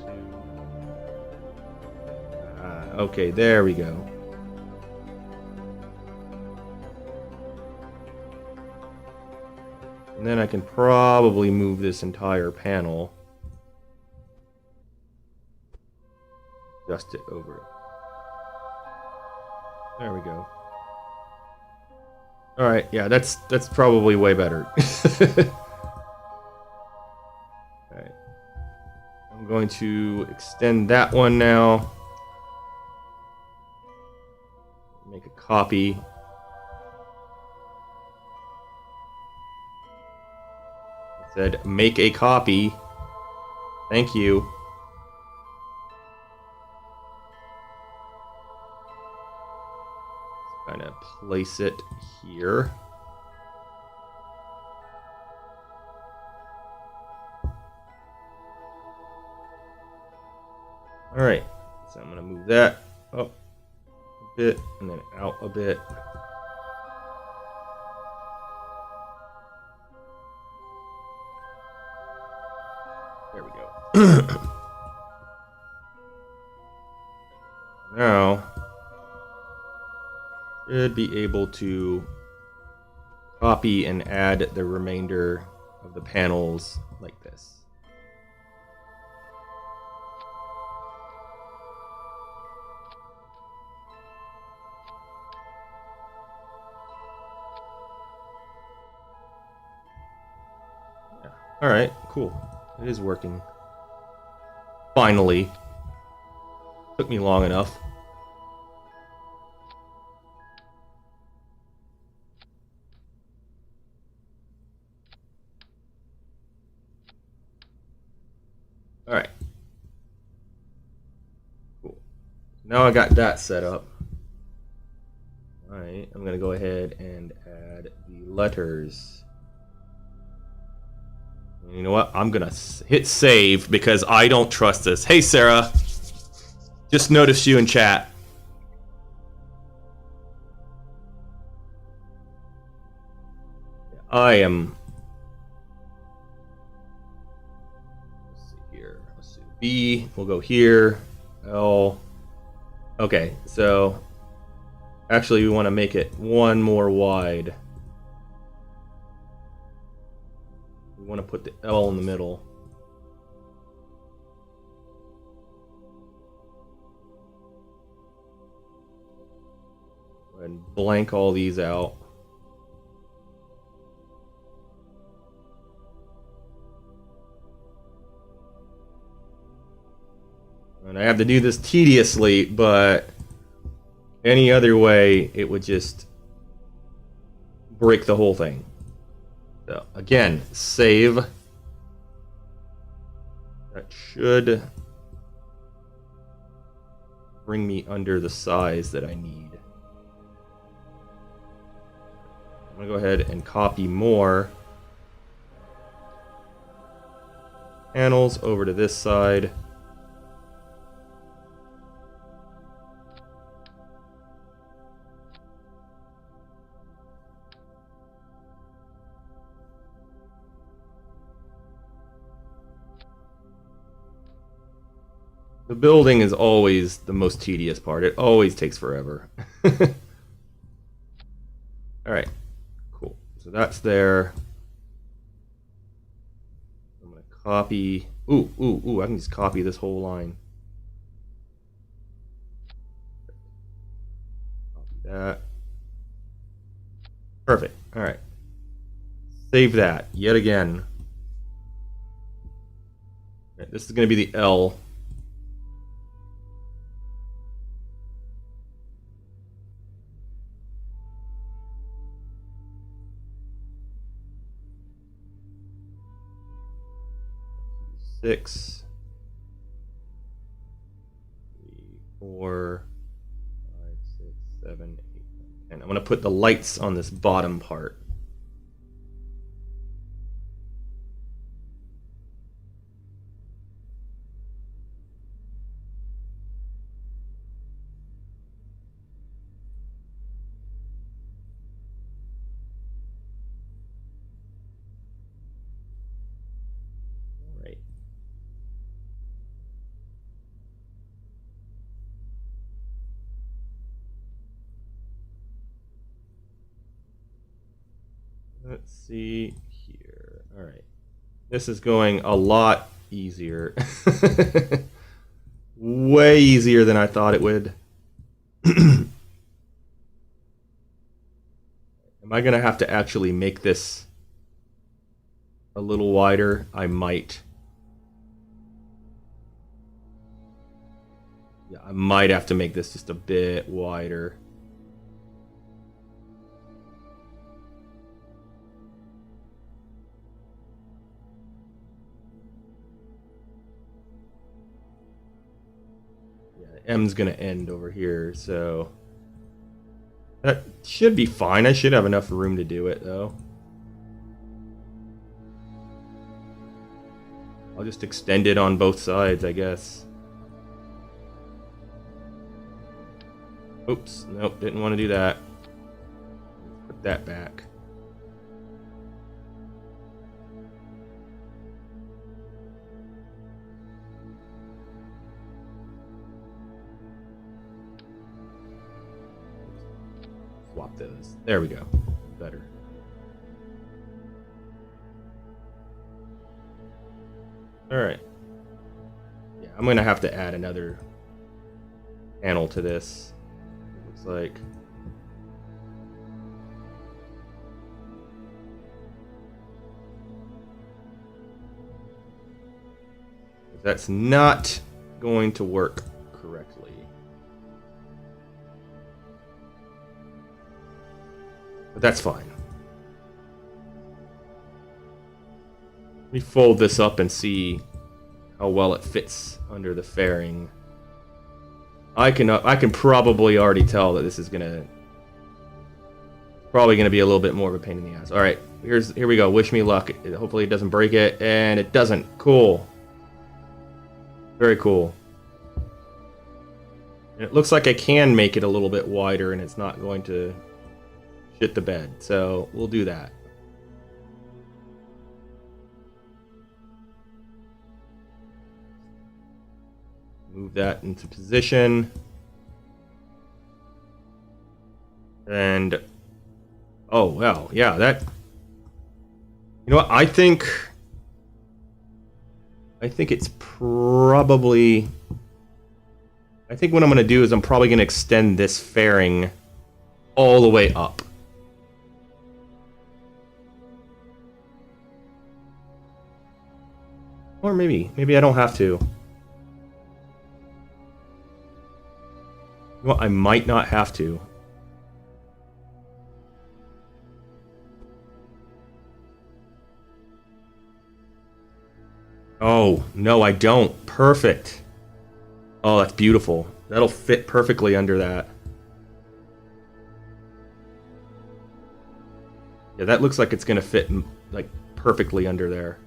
to. Okay, there we go. And then I can probably move this entire panel. Adjust it over. There we go. All right, yeah, that's probably way better. All right, I'm going to extend that one now. Make a copy. It said make a copy. Thank you. Kind of place it here. All right, so I'm gonna move that up a bit and then out a bit. There we go. Now, should be able to copy and add the remainder of the panels like this. Yeah. All right, cool. It is working. Finally. Took me long enough. All right. Cool. Now I got that set up. All right, I'm gonna go ahead and add the letters. You know what? I'm gonna hit save because I don't trust this. Hey, Sarah. Just noticed you in chat. I am. Let's see here. Let's see. B. We'll go here. L. Okay, so actually we want to make it one more wide. We want to put the L in the middle. Go ahead and blank all these out. And I have to do this tediously, but any other way, it would just break the whole thing. So, again, save. That should bring me under the size that I need. I'm going to go ahead and copy more panels over to this side. The building is always the most tedious part. It always takes forever. Alright, cool. So that's there. I'm going to copy. Ooh, I can just copy this whole line. Copy that. Perfect. Alright. Save that yet again. Right, this is going to be the L. 6, 3, 4, 5, 6, 7, 8, 9, 10. I'm going to put the lights on this bottom part. Let's see here. All right. This is going a lot easier. Way easier than I thought it would. Am I going to have to actually make this a little wider? I might. Yeah, I might have to make this just a bit wider. M's gonna end over here, so that should be fine. I should have enough room to do it, though. I'll just extend it on both sides, I guess. Oops, nope, didn't want to do that. Put that back. Swap those. There we go. Better. Alright. Yeah, I'm gonna have to add another panel to this. It looks like. That's not going to work correctly. But that's fine. Let me fold this up and see how well it fits under the fairing. I can probably already tell that this is probably gonna be a little bit more of a pain in the ass. All right, here we go. Wish me luck. Hopefully it doesn't break it, and it doesn't. Cool. Very cool. And it looks like I can make it a little bit wider, and it's not going to shit the bed. So we'll do that. Move that into position. And oh well, yeah, that, you know what, I think it's probably, I think what I'm going to do is I'm probably going to extend this fairing all the way up. Or maybe I don't have to. You know what, I might not have to. Oh, no, I don't. Perfect. Oh, that's beautiful. That'll fit perfectly under that. Yeah, that looks like it's going to fit like perfectly under there.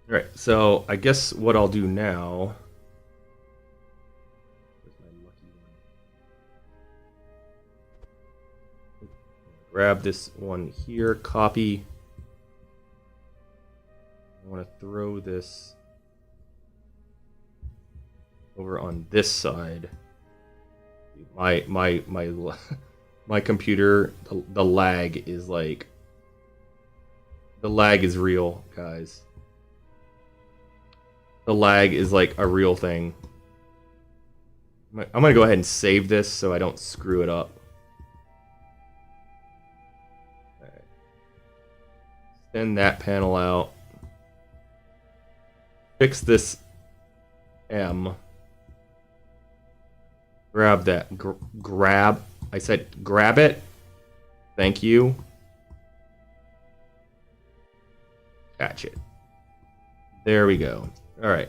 All right, so I guess what I'll do now, grab this one here, copy. I want to throw this over on this side. My computer, the lag is like, the lag is real, guys. The lag is like a real thing. I'm gonna go ahead and save this so I don't screw it up. Right. Extend that panel out. Fix this M. Grab that. Grab. I said grab it. Thank you. Catch it. There we go. All right.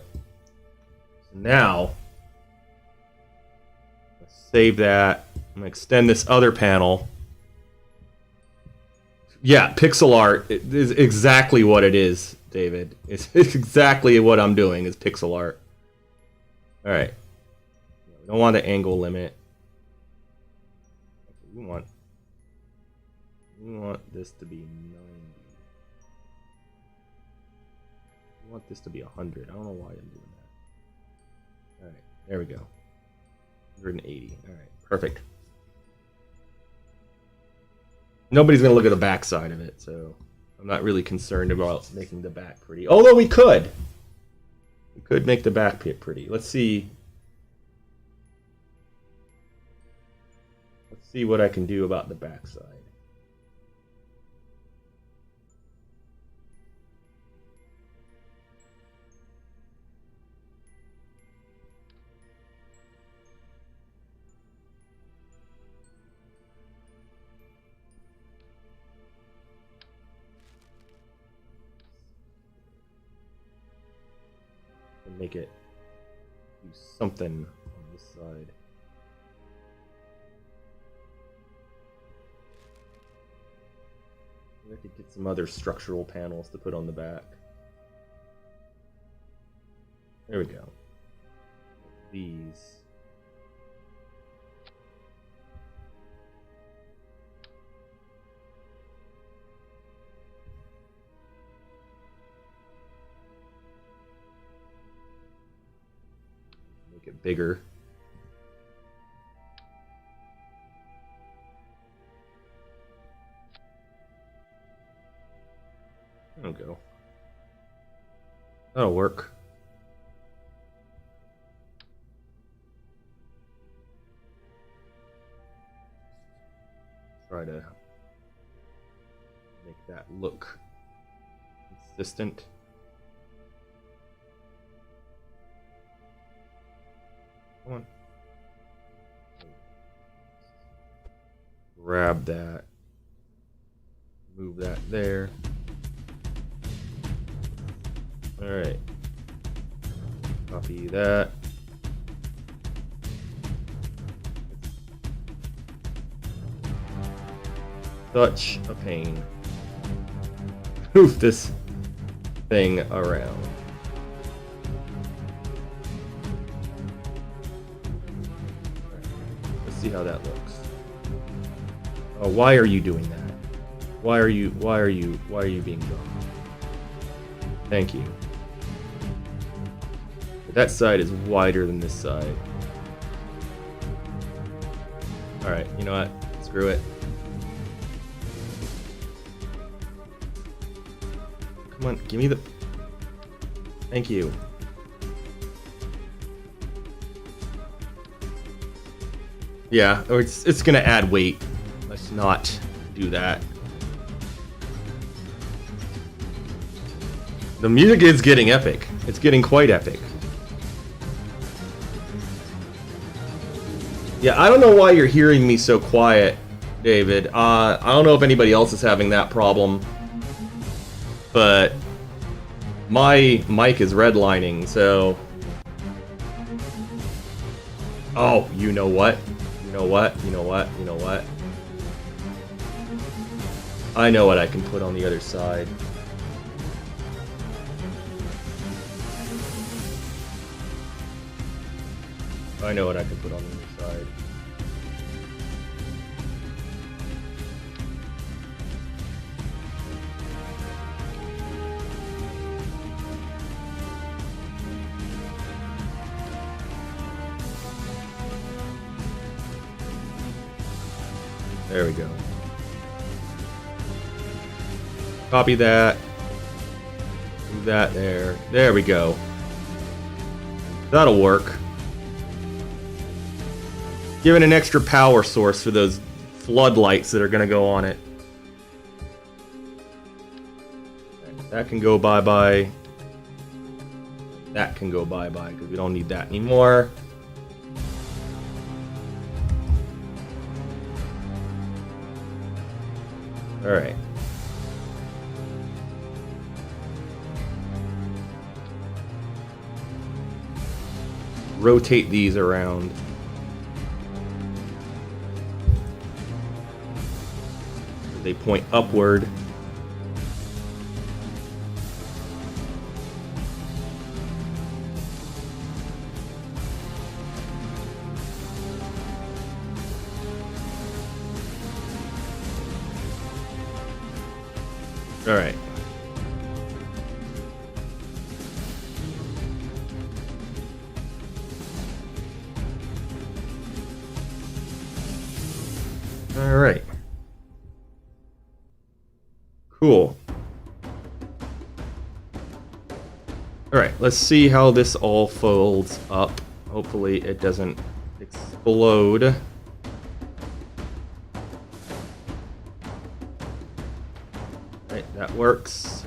So now, let's save that. I'm gonna extend this other panel. Yeah, pixel art is exactly what it is, David. It's exactly what I'm doing is pixel art. All right. We don't want the angle limit. We want this to be 90. We want this to be 100. I don't know why I'm doing that. All right, there we go. 180. All right, perfect. Nobody's gonna look at the back side of it, so I'm not really concerned about making the back pretty. Although we could make the back pretty. Let's see. Let's see what I can do about the back side. Make it do something on this side. I could get some other structural panels to put on the back. There we go. These. Make it bigger. There we go. That'll work. Try to make that look consistent. Come on. Grab that. Move that there. Alright. Copy that. Such a pain. Move this thing around. Let's see how that looks. Oh, why are you doing that? Why are you being dumb? Thank you. That side is wider than this side. Alright, you know what? Screw it. Come on, give me the... Thank you. Yeah, or it's gonna add weight. Let's not do that. The music is getting epic. It's getting quite epic. Yeah, I don't know why you're hearing me so quiet, David. I don't know if anybody else is having that problem, but my mic is redlining, so... Oh, you know what? You know what? You know what? You know what? I know what I can put on the other side. I know what I can put on the other side. There we go. Copy that. Move that there. There we go. That'll work. Give it an extra power source for those floodlights that are going to go on it. That can go bye-bye. That can go bye-bye because we don't need that anymore. All right. Rotate these around. They point upward. All right. All right. Cool. All right, let's see how this all folds up. Hopefully it doesn't explode. Right, that works.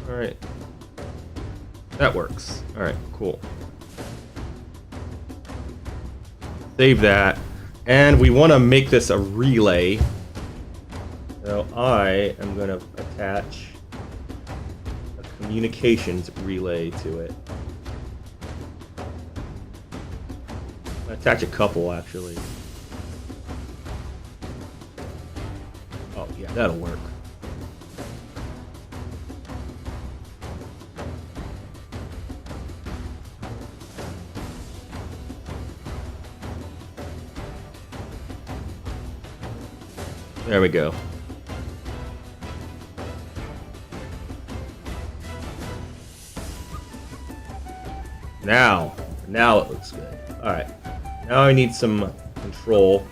All right. That works. All right, cool. Save that. And we want to make this a relay. So I am going to attach a communications relay to it. Attach a couple, actually. Oh, yeah, that'll work. There we go. Now it looks good. All right. Now I need some control.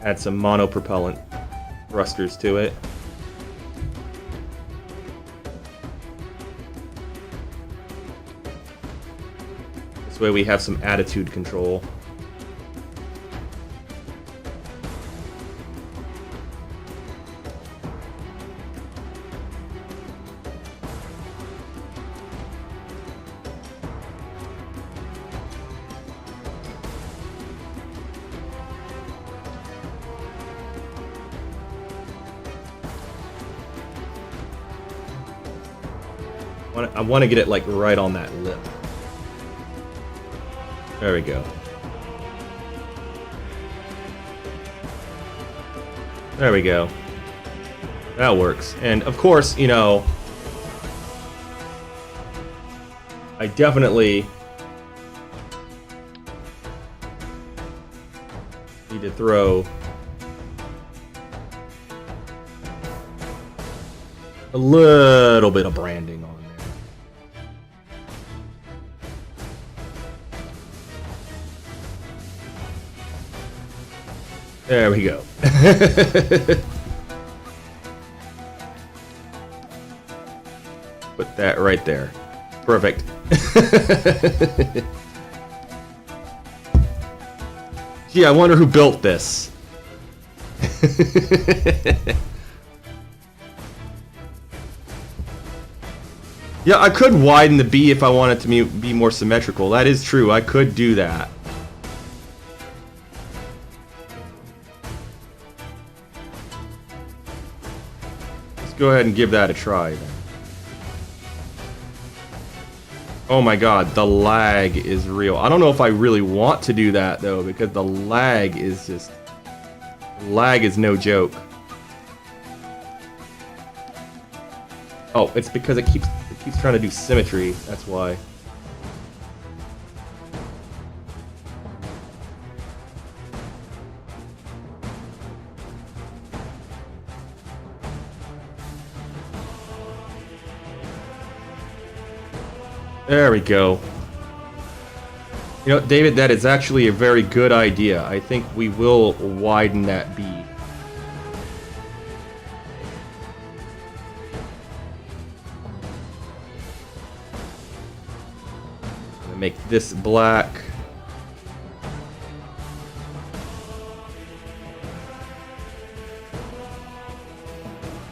Add some monopropellant thrusters to it. This way we have some attitude control. I want to get it like right on that lip. There we go. There we go. That works. And of course, you know, I definitely need to throw a little bit of branding on there. There we go. Put that right there. Perfect. Gee, I wonder who built this. Yeah, I could widen the B if I wanted to be more symmetrical. That is true. I could do that. Let's go ahead and give that a try then. Oh my god, the lag is real. I don't know if I really want to do that though, because the lag is just... lag is no joke. Oh, it's because it keeps trying to do symmetry, that's why. There we go. You know, David, that is actually a very good idea. I think we will widen that B. Make this black.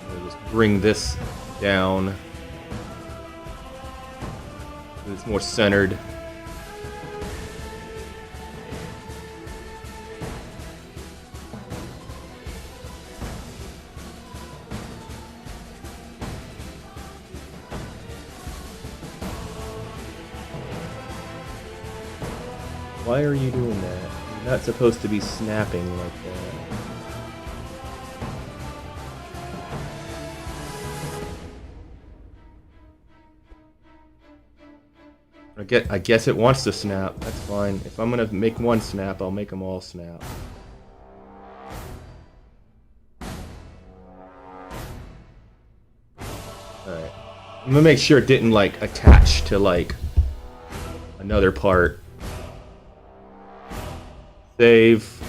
We'll just bring this down. It's more centered. Why are you doing that? You're not supposed to be snapping like that. I guess it wants to snap. That's fine. If I'm gonna make one snap, I'll make them all snap. Alright. I'm gonna make sure it didn't, like, attach to, like, another part. Save.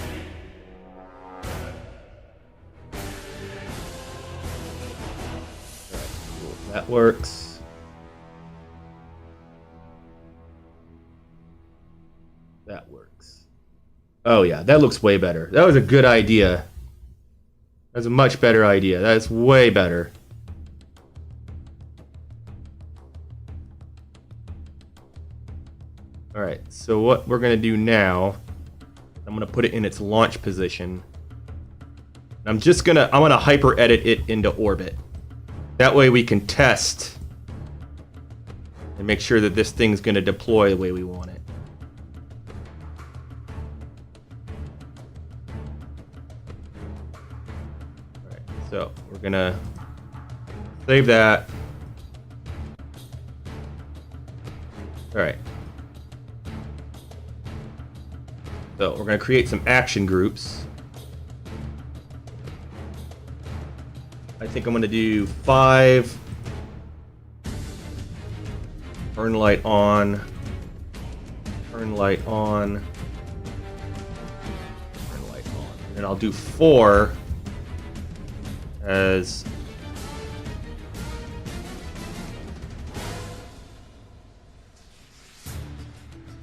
Alright, cool. That works. That works. Oh yeah, that looks way better. That was a good idea. That's a much better idea. That's way better. Alright, so what we're gonna do now, I'm gonna put it in its launch position. I'm gonna hyper edit it into orbit. That way we can test and make sure that this thing's gonna deploy the way we want it. Alright, so we're gonna save that. Alright. So we're going to create some action groups. I think I'm going to do 5. Turn light on. Turn light on. Turn light on. And I'll do 4 as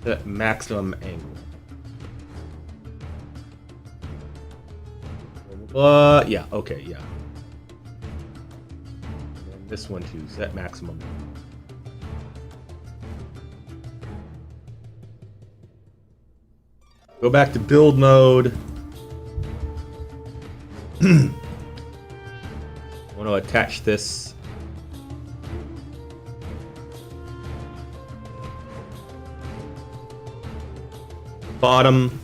the maximum angle. Yeah, okay, yeah. And this one too, set maximum. Go back to build mode. I want to attach this. Bottom.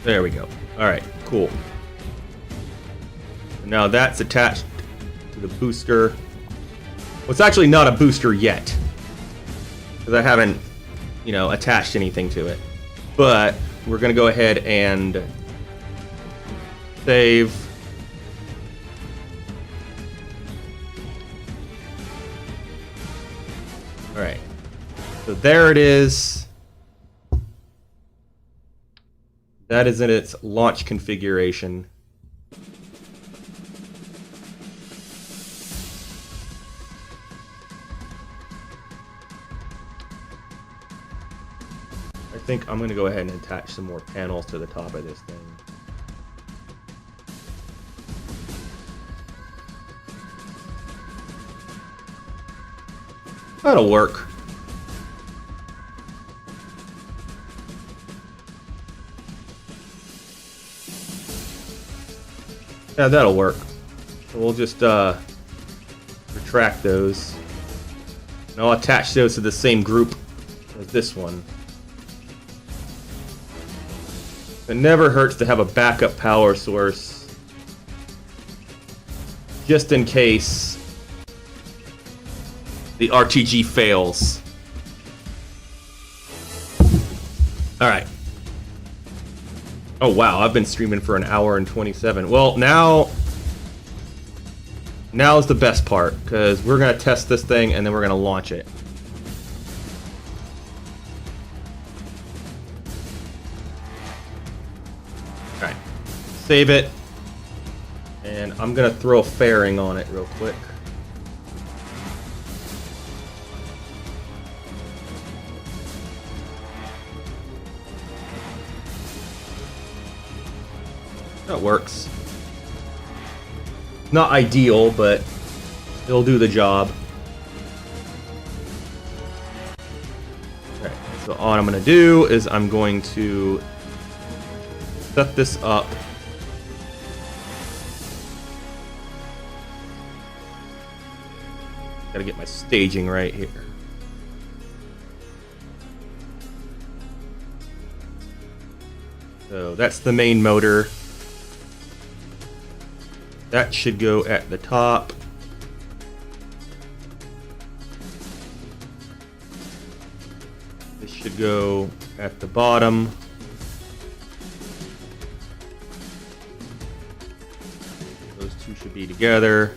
There we go. Alright, cool. Now that's attached to the booster. Well, it's actually not a booster yet, because I haven't, attached anything to it. But we're going to go ahead and save. Alright. So there it is. That is in its launch configuration. I think I'm going to go ahead and attach some more panels to the top of this thing. That'll work. Yeah, that'll work. So we'll just retract those. And I'll attach those to the same group as this one. It never hurts to have a backup power source, just in case the RTG fails. Alright. Oh wow, I've been streaming for an hour and 27. Well, now's the best part, because we're going to test this thing and then we're going to launch it. Alright, save it, and I'm going to throw a fairing on it real quick. That works. Not ideal, but it'll do the job. Alright, so all I'm going to do is I'm going to set this up. Gotta get my staging right here. So that's the main motor. That should go at the top. This should go at the bottom. Those two should be together.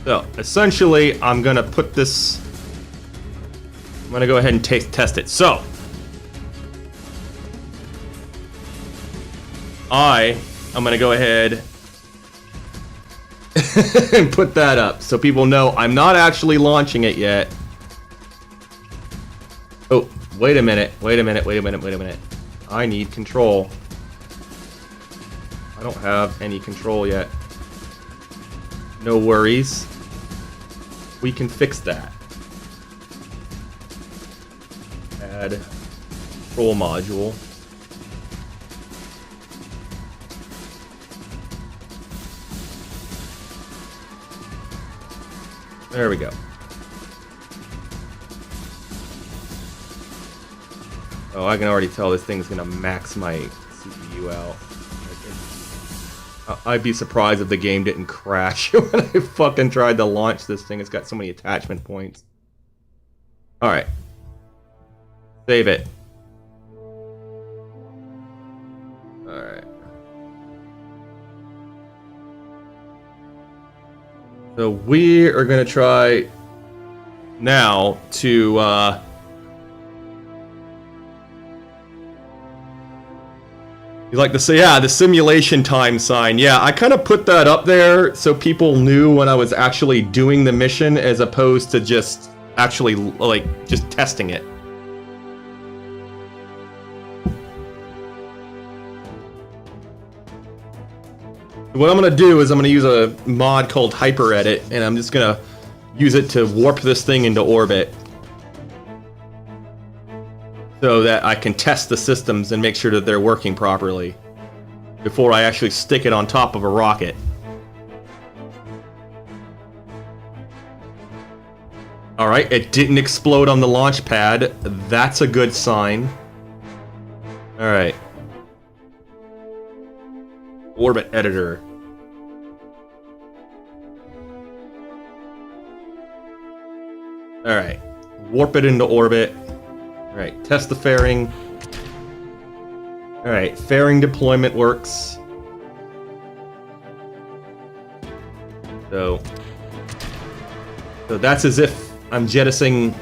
So, essentially, I'm going to put this... I'm going to go ahead and test it. So, I'm going to go ahead and put that up so people know I'm not actually launching it yet. Oh, wait a minute. I need control. I don't have any control yet. No worries. We can fix that. Add control module. There we go. Oh, I can already tell this thing's gonna max my CPU out. I'd be surprised if the game didn't crash when I fucking tried to launch this thing. It's got so many attachment points. Alright. Save it. Alright. So we are going to try now to... You like to say, yeah, the simulation time sign. Yeah, I kind of put that up there so people knew when I was actually doing the mission as opposed to just actually, like, just testing it. What I'm going to do is I'm going to use a mod called Hyper Edit, and I'm just going to use it to warp this thing into orbit. So that I can test the systems and make sure that they're working properly before I actually stick it on top of a rocket. Alright, it didn't explode on the launch pad. That's a good sign. Alright. Orbit editor. Alright. Warp it into orbit. Alright, test the fairing. Alright, fairing deployment works. So that's as if I'm jettisoning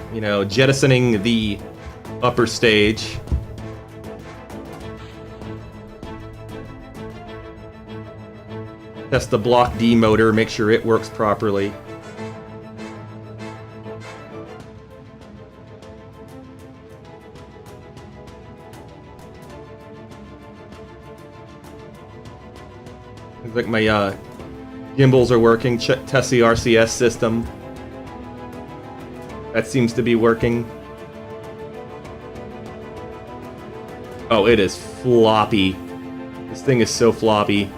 the upper stage. Test the Block D motor, make sure it works properly. Looks like my gimbals are working. Test the RCS system. That seems to be working. Oh, it is floppy. This thing is so floppy.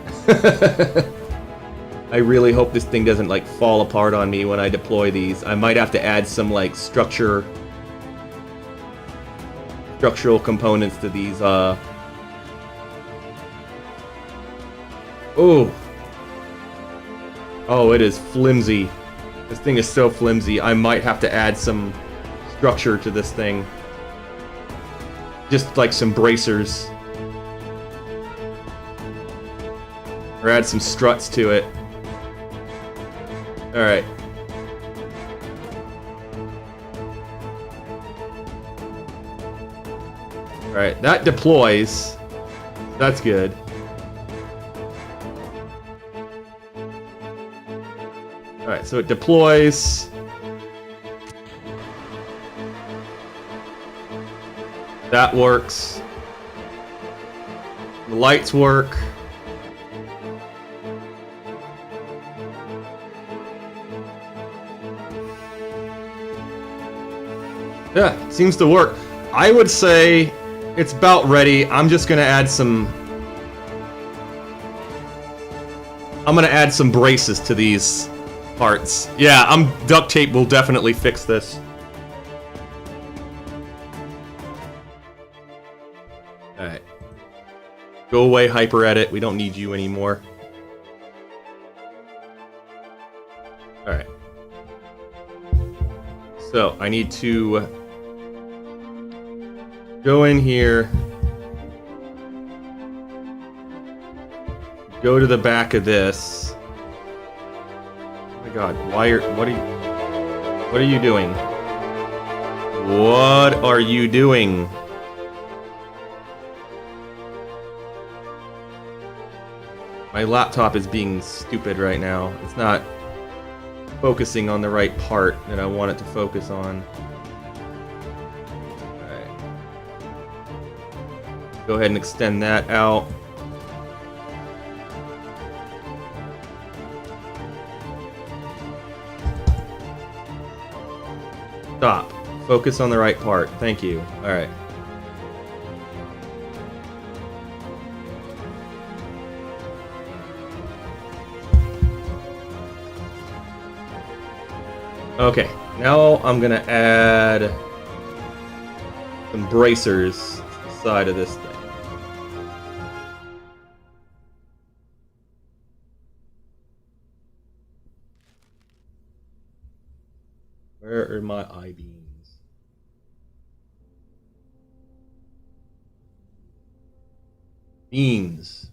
I really hope this thing doesn't like fall apart on me when I deploy these. I might have to add some like structural components to these. Oh, it is flimsy. This thing is so flimsy. I might have to add some structure to this thing. Just like some bracers. Or add some struts to it. Alright. Alright, that deploys. That's good. Alright, so it deploys. That works. The lights work. Yeah, seems to work. I would say it's about ready. I'm just gonna add some... I'm gonna add some braces to these parts. Yeah, duct tape will definitely fix this. Alright. Go away, hyper edit. We don't need you anymore. Alright. So, I need to go in here. Go to the back of this. Oh my god, what are you doing? What are you doing? My laptop is being stupid right now. It's not focusing on the right part that I want it to focus on. Alright. Go ahead and extend that out. Stop. Focus on the right part. Thank you. Alright. Okay, now I'm gonna add some bracers to the side of this thing. Where are my I-beams? Beams.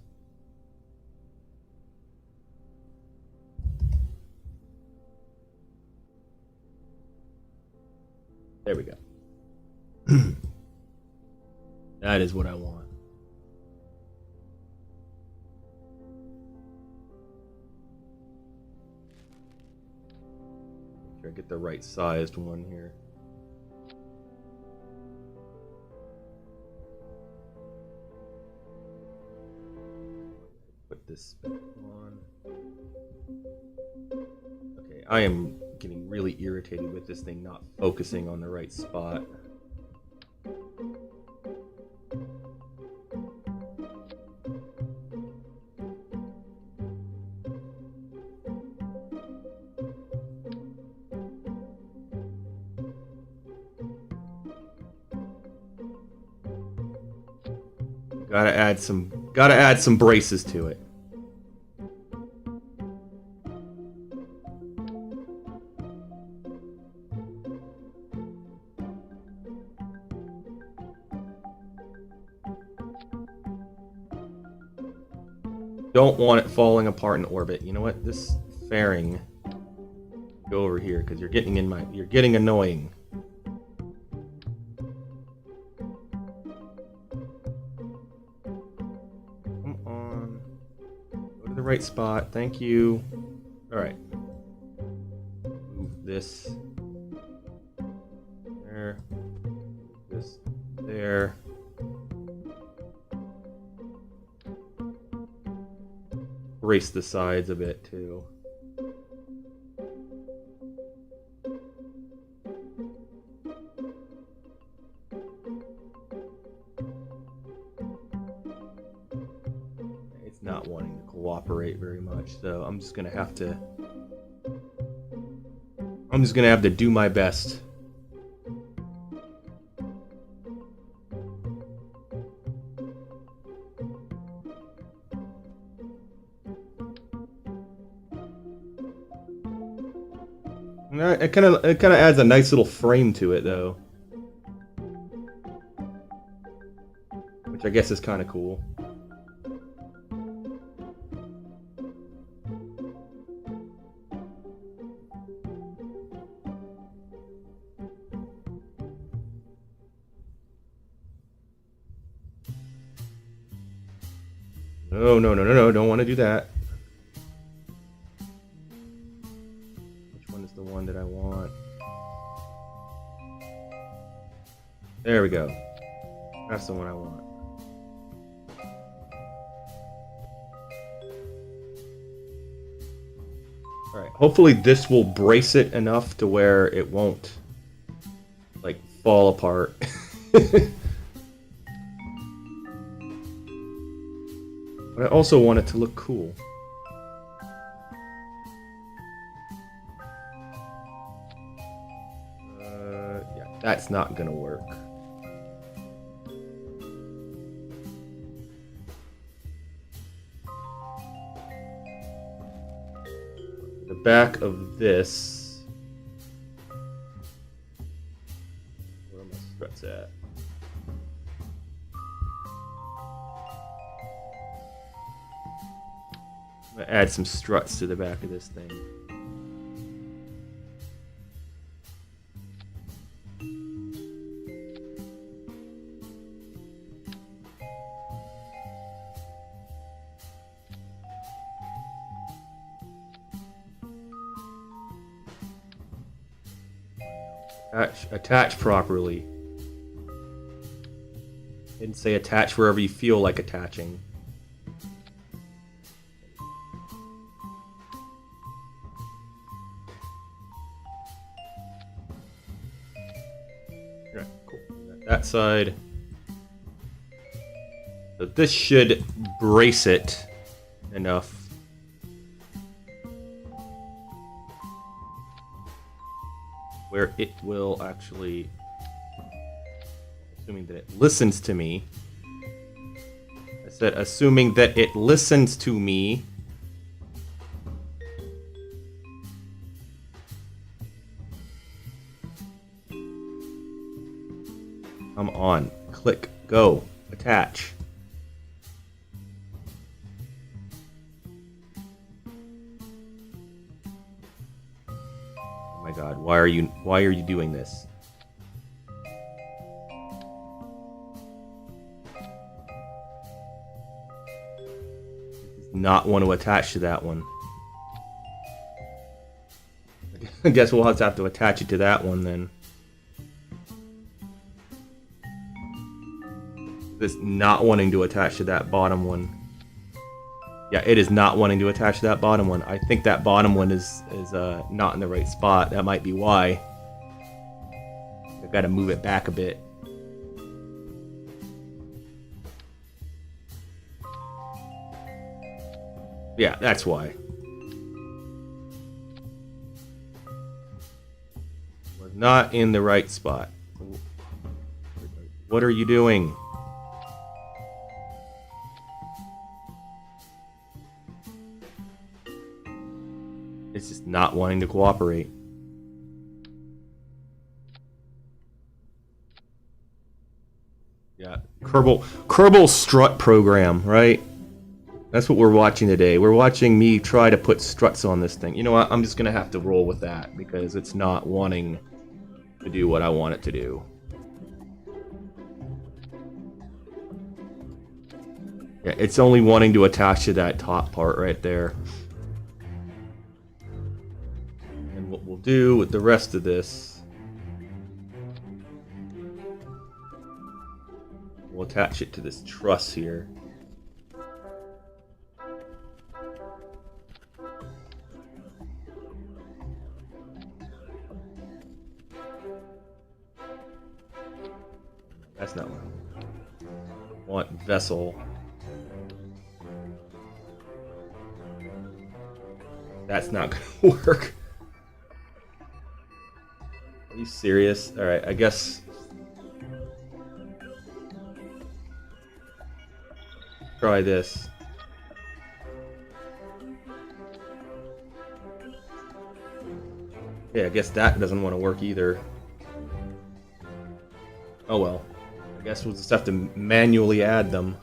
There we go. That is what I want. Make sure I get the right sized one here. Put this back on. Okay, I am getting really irritated with this thing not focusing on the right spot. Gotta add some braces to it. Don't want it falling apart in orbit. You know what? This fairing, go over here because you're getting annoying. Come on. Go to the right spot. Thank you. All right. Move this there. This there. Brace the sides a bit too. It's not wanting to cooperate very much, so I'm just gonna have to do my best. It kind of adds a nice little frame to it, though, which I guess is kind of cool. No, don't want to do that. The one that I want. There we go. That's the one I want. Alright, hopefully this will brace it enough to where it won't, like, fall apart. But I also want it to look cool. Yeah, that's not gonna work. The back of this. Where are my struts at? I'm gonna add some struts to the back of this thing. Attach properly. Didn't say attach wherever you feel like attaching. Right, cool. That side. So this should brace it enough. Where it will actually, assuming that it listens to me. I said, assuming that it listens to me. Come on, click, go, attach. Oh my God, why are you doing this? Not want to attach to that one. I guess we'll have to attach it to that one then. This not wanting to attach to that bottom one. Yeah, it is not wanting to attach to that bottom one. I think that bottom one is not in the right spot. That might be why. I've got to move it back a bit. Yeah, that's why. We're not in the right spot. What are you doing? It's just not wanting to cooperate. Yeah, Kerbal strut program, right? That's what we're watching today. We're watching me try to put struts on this thing. You know what? I'm just gonna have to roll with that because it's not wanting to do what I want it to do. Yeah, it's only wanting to attach to that top part right there. And what we'll do with the rest of this, we'll attach it to this truss here. That's not what I want. Vessel. That's not gonna work. Are you serious? Alright, I guess. Try this. Yeah, I guess that doesn't want to work either. Oh well. I guess we'll just have to manually add them.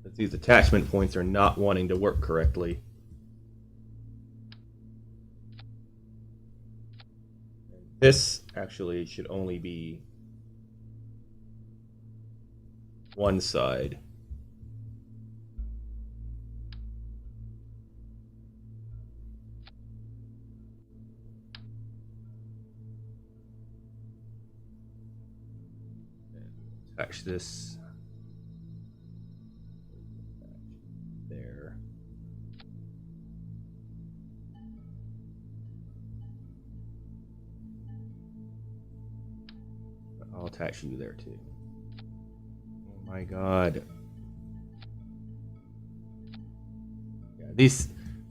But these attachment points are not wanting to work correctly. This actually should only be one side. Attach this there. I'll attach you there too. Oh my god. Yeah,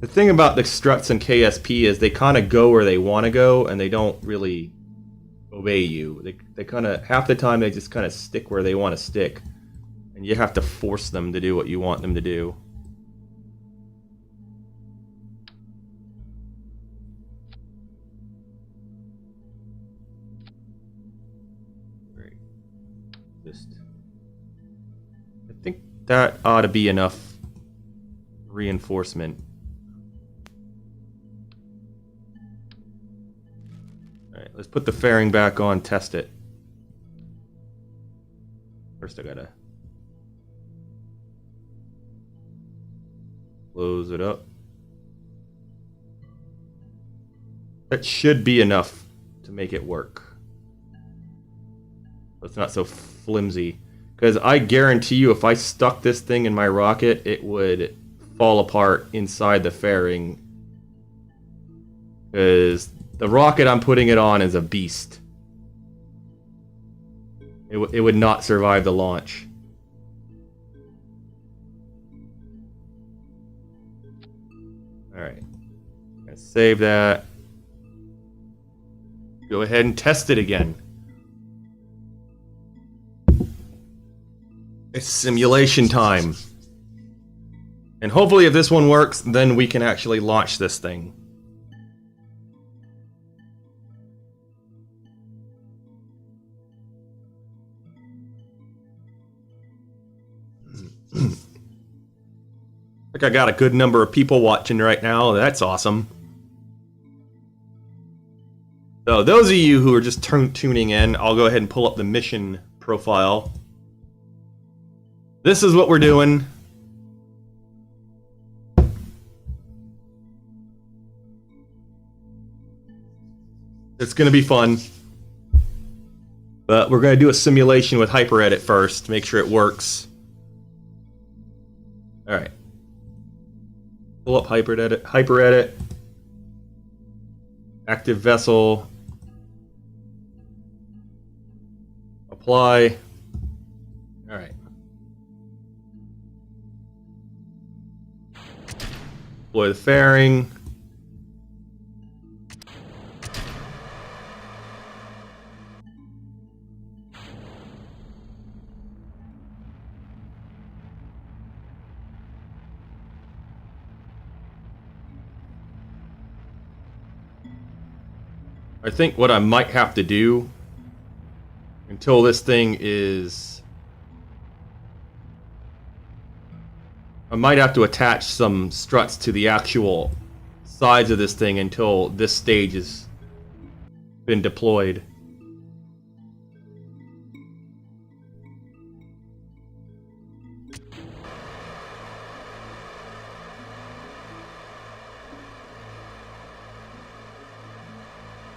the thing about the struts and KSP is they kind of go where they want to go and they don't really obey you. They kind of, half the time they just kind of stick where they want to stick. And you have to force them to do what you want them to do. Great. I think that ought to be enough reinforcement. Alright, let's put the fairing back on, test it. First I gotta close it up. That should be enough to make it work. It's not so flimsy. Because I guarantee you if I stuck this thing in my rocket, it would fall apart inside the fairing. Because the rocket I'm putting it on is a beast. It would not survive the launch. Alright. Let's save that. Go ahead and test it again. It's simulation time. And hopefully if this one works, then we can actually launch this thing. I think I got a good number of people watching right now. That's awesome. So those of you who are just tuning in, I'll go ahead and pull up the mission profile. This is what we're doing. It's going to be fun. But we're going to do a simulation with HyperEdit first to make sure it works. Alright. Pull up HyperEdit. Active vessel. Apply. Alright. Deploy the fairing. I think what I might have to do until this thing is... I might have to attach some struts to the actual sides of this thing until this stage has been deployed.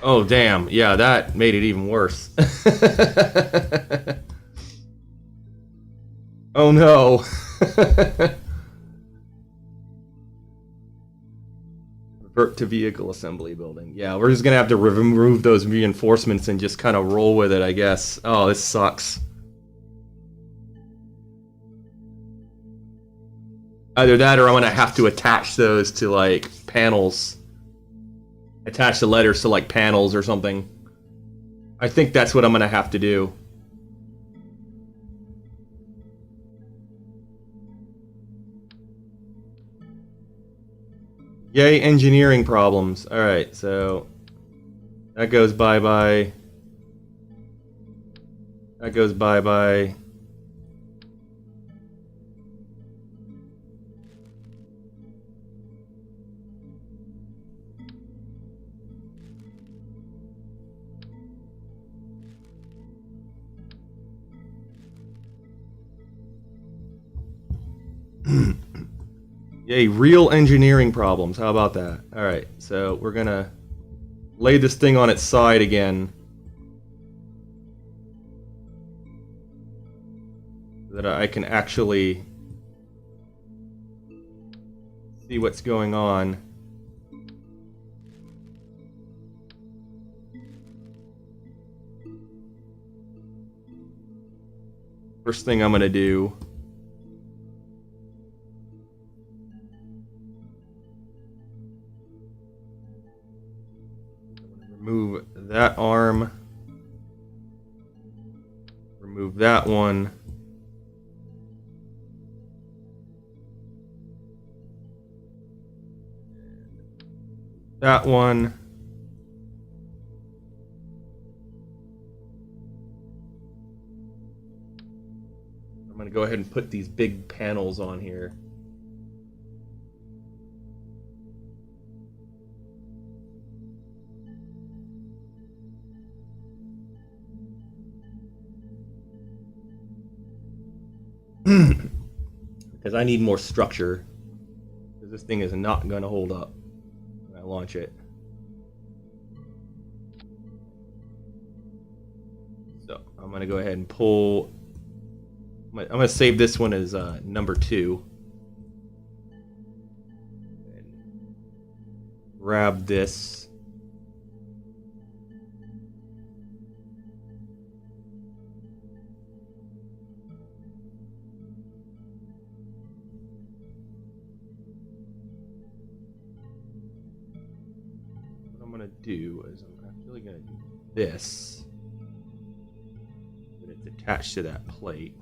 Oh, damn. Yeah, that made it even worse. Oh, no. Revert to vehicle assembly building. Yeah, we're just going to have to remove those reinforcements and just kind of roll with it, I guess. Oh, this sucks. Either that or I'm going to have to attach those to, like, panels. Attach the letters to, like, panels or something. I think that's what I'm going to have to do. Yay, engineering problems. Alright, so... that goes bye-bye. That goes bye-bye. Yay, real engineering problems. How about that? Alright, so we're gonna lay this thing on its side again. that I can actually see what's going on. First thing I'm going to do remove that arm, remove that one, that one, I'm going to go ahead and put these big panels on here. Because I need more structure, because this thing is not going to hold up when I launch it. So I'm going to go ahead and pull. I'm going to save this one as number 2. And grab this. Do is I'm actually going to do this, but it's attached to that plate.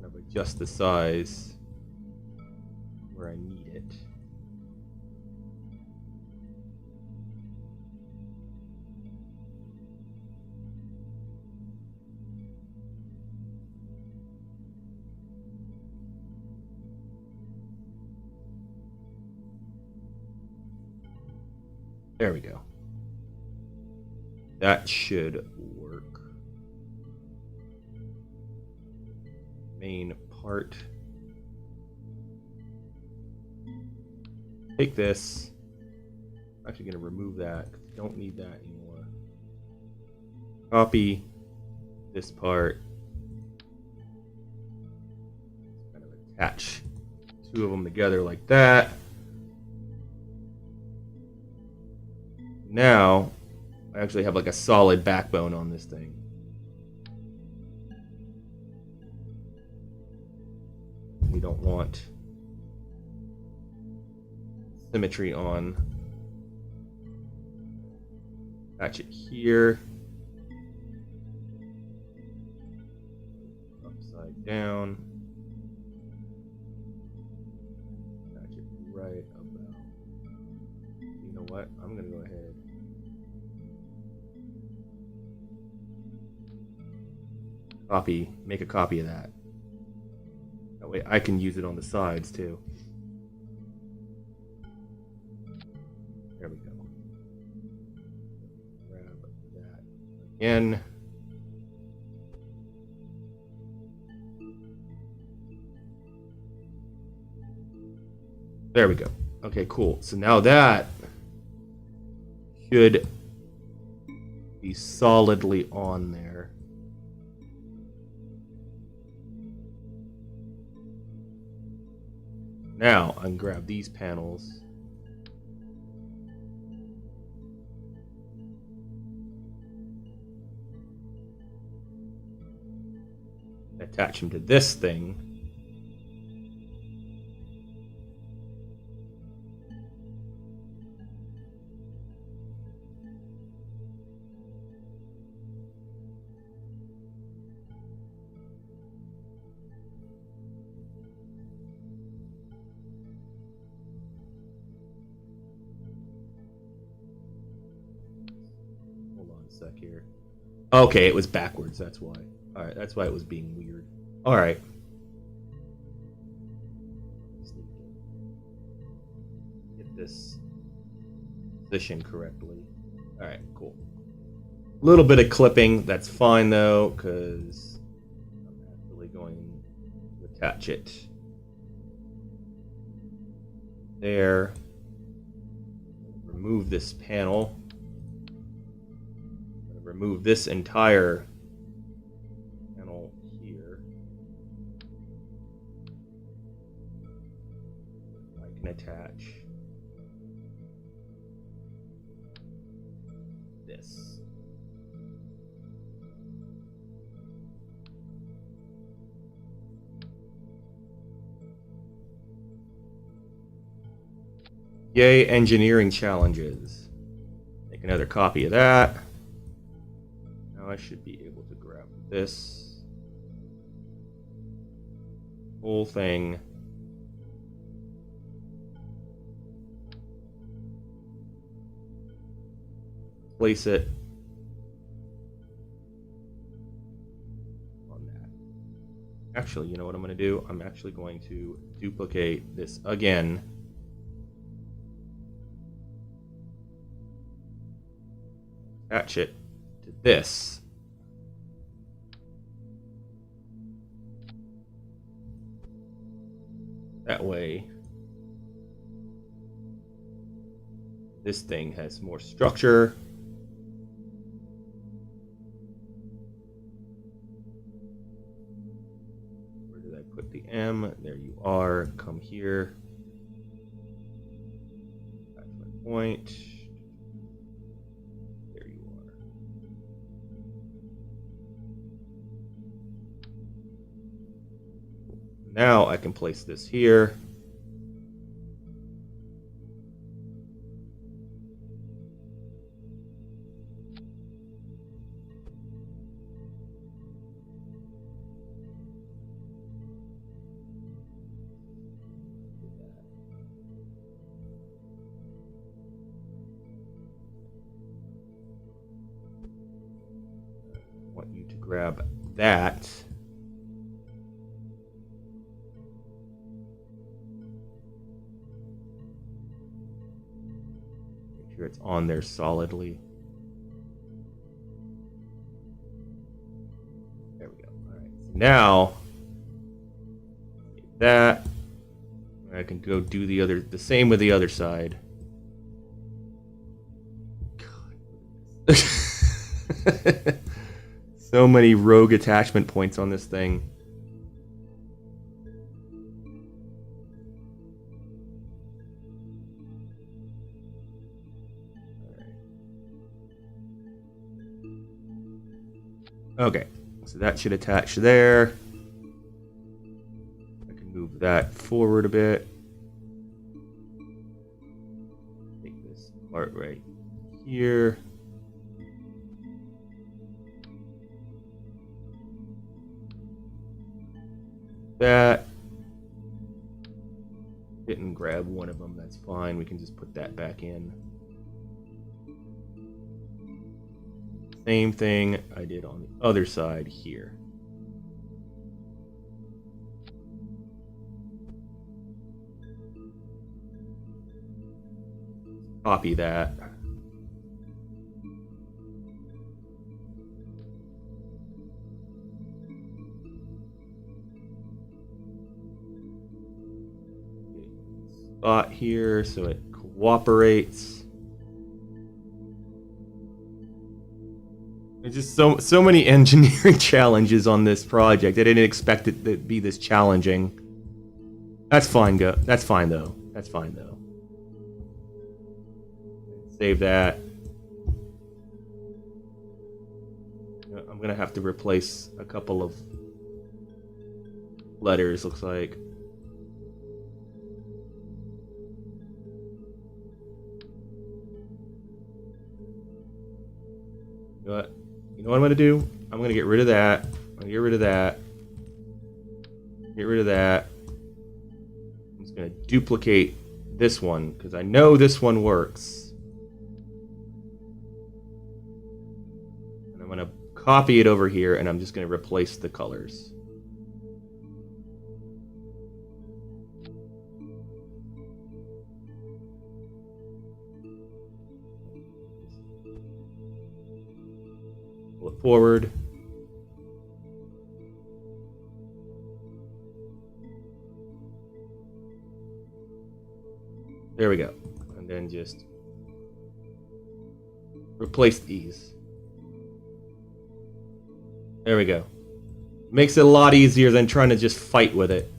Kind of adjust the size where I need it. There we go. That should work. Main part. Take this. I'm actually going to remove that. Don't need that anymore. Copy this part. Kind of attach 2 of them together like that. Now, I actually have like a solid backbone on this thing. We don't want symmetry on. Attach it here. Upside down. Attach it right about. You know what? I'm going to go ahead. Make a copy of that. That way I can use it on the sides too. There we go. Grab that again. There we go. Okay, cool. So now that should be solidly on there. Now I can grab these panels. Attach them to this thing. Sec here. Okay, it was backwards, that's why. Alright, that's why it was being weird. Alright. Get this position correctly. Alright, cool. A little bit of clipping, that's fine though, because I'm actually going to attach it there. Remove this panel. remove this entire panel here. I can attach this. Yay, engineering challenges. Make another copy of that. Now I should be able to grab this whole thing. Place it on that. Actually, you know what I'm going to do? I'm actually going to duplicate this again. Attach it to this. That way, this thing has more structure. Where did I put the M? There you are. Come here. That's my point. Now I can place this here. I want you to grab that. It's on there solidly. There we go. All right. So now that I can go do the same with the other side. God. So many rogue attachment points on this thing. Okay, so that should attach there. I can move that forward a bit. Take this part right here. That. Didn't grab one of them, that's fine. We can just put that back in. Same thing I did on the other side here. Copy that. Spot here so it cooperates. There's just so many engineering challenges on this project. I didn't expect it to be this challenging. That's fine, That's fine though. That's fine though. Save that. I'm gonna have to replace a couple of letters, looks like. You know what I'm gonna do? I'm gonna get rid of that. I'm gonna get rid of that. Get rid of that. I'm just gonna duplicate this one because I know this one works. And I'm gonna copy it over here and I'm just gonna replace the colors. Pull it forward. There we go. And then just replace these. There we go. Makes it a lot easier than trying to just fight with it.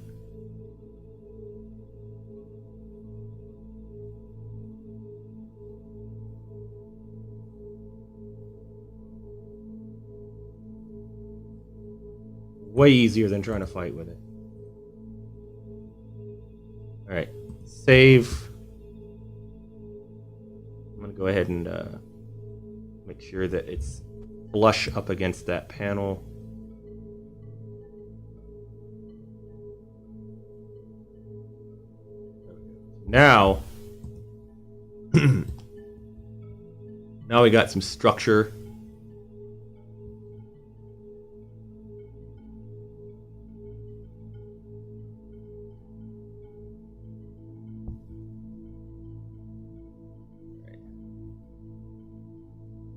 Way easier than trying to fight with it. Alright, save. I'm going to go ahead and make sure that it's flush up against that panel. Now, now we got some structure.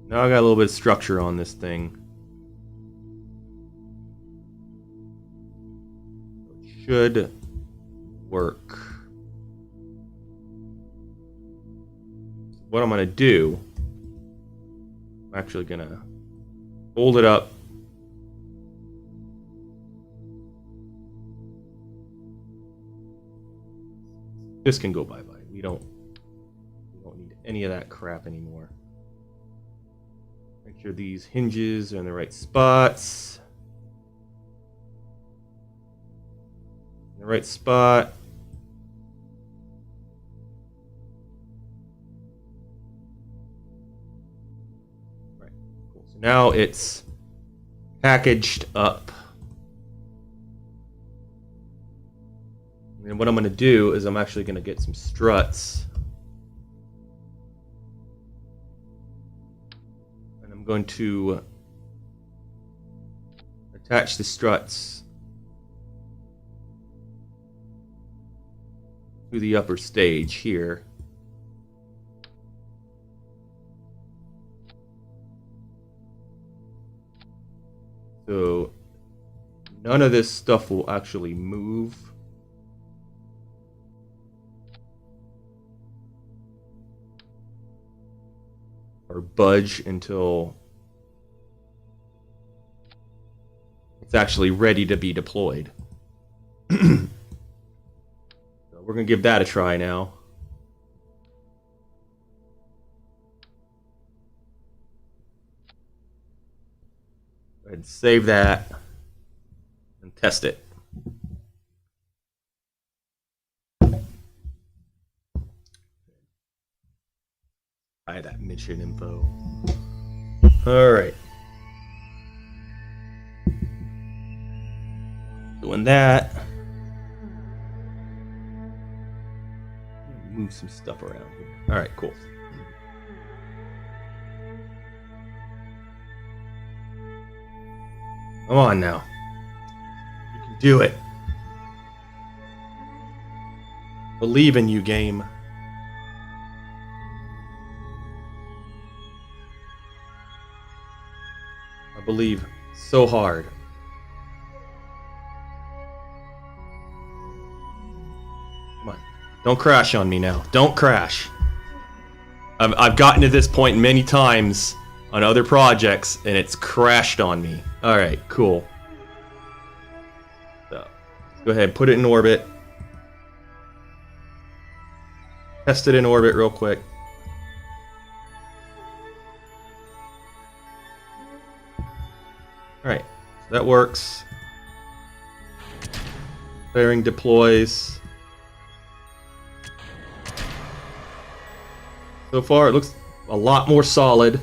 Now I got a little bit of structure on this thing. It should work. What I'm going to do, I'm actually going to fold it up. This can go bye-bye. We don't need any of that crap anymore. Make sure these hinges are in the right spots. In the right spot. Right. Cool. So now it's packaged up. And what I'm going to do is I'm actually going to get some struts. Going to attach the struts to the upper stage here. So none of this stuff will actually move. Or budge until it's actually ready to be deployed. So we're going to give that a try now. Go ahead and save that and test it. That mission info. All right. Doing that. Move some stuff around here. All right, cool. Come on now. You can do it. Believe in you, game. Believe so hard. Come on. Don't crash on me now. Don't crash. I've gotten to this point many times on other projects and it's crashed on me. Alright, cool. So, let's go ahead and put it in orbit. Test it in orbit real quick. Alright, so that works. Fairing deploys. So far, it looks a lot more solid.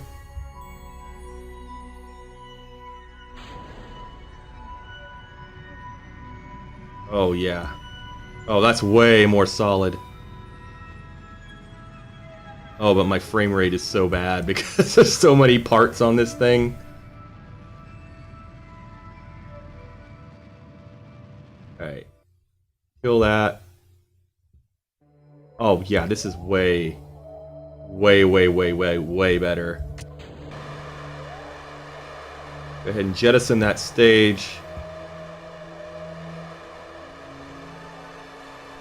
Oh, yeah. Oh, that's way more solid. Oh, but my frame rate is so bad because there's so many parts on this thing. Alright. Kill that. Oh, yeah, this is way better. Go ahead and jettison that stage.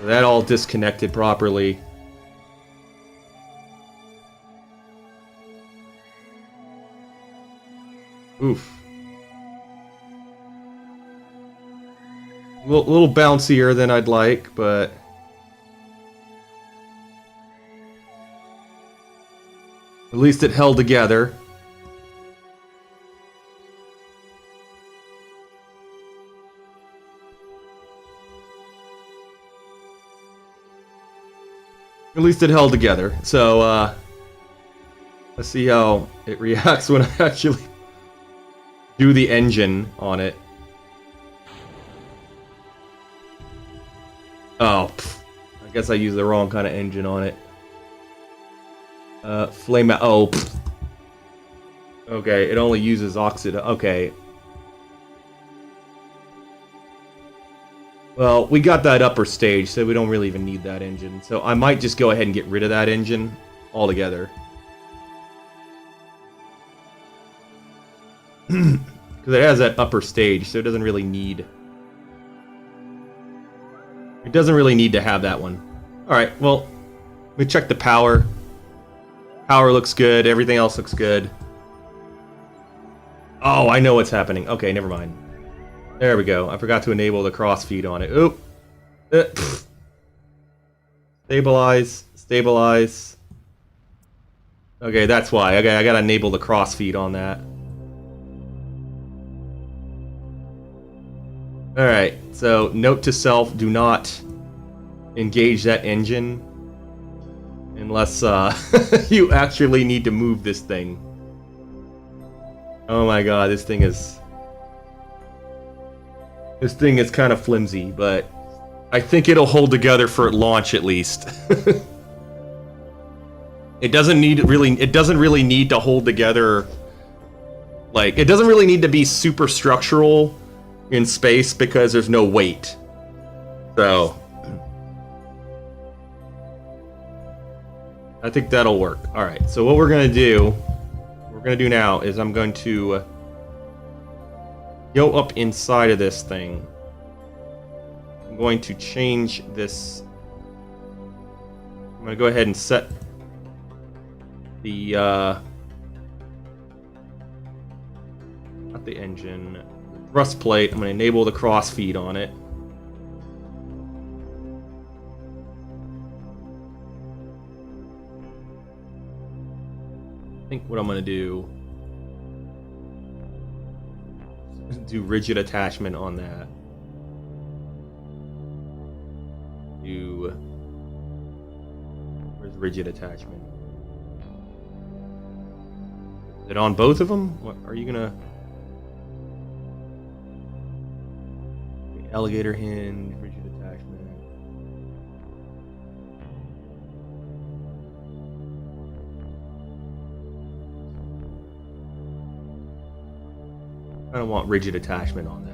That all disconnected properly. Oof. A little bouncier than I'd like, but at least it held together. At least it held together. So, let's see how it reacts when I actually do the engine on it. Oh, I guess I used the wrong kind of engine on it. Flame out. Oh, okay. It only uses oxide. Okay. Well, we got that upper stage, so we don't really even need that engine. So I might just go ahead and get rid of that engine altogether. Because it has that upper stage, so it doesn't really need... It doesn't really need to have that one. Alright, well, we check the power. Power looks good, everything else looks good. Oh, I know what's happening. Okay, never mind. There we go. I forgot to enable the crossfeed on it. Oop. Stabilize. Stabilize. Okay, that's why. Okay, I gotta enable the crossfeed on that. Alright, so note to self, do not engage that engine unless you actually need to move this thing. Oh my god, this thing is kind of flimsy, but I think it'll hold together for launch at least. It doesn't really need to hold together. Like, it doesn't really need to be super structural in space because there's no weight. So I think that'll work. All right. So what we're going to do now is I'm going to go up inside of this thing. I'm going to change this. I'm going to go ahead and set the not the engine, the thrust plate. I'm going to enable the crossfeed on it. I think what I'm going to do is do rigid attachment on that. Where's rigid attachment? Is it on both of them? What are you gonna? Alligator hinge, rigid attachment. I don't want rigid attachment on that.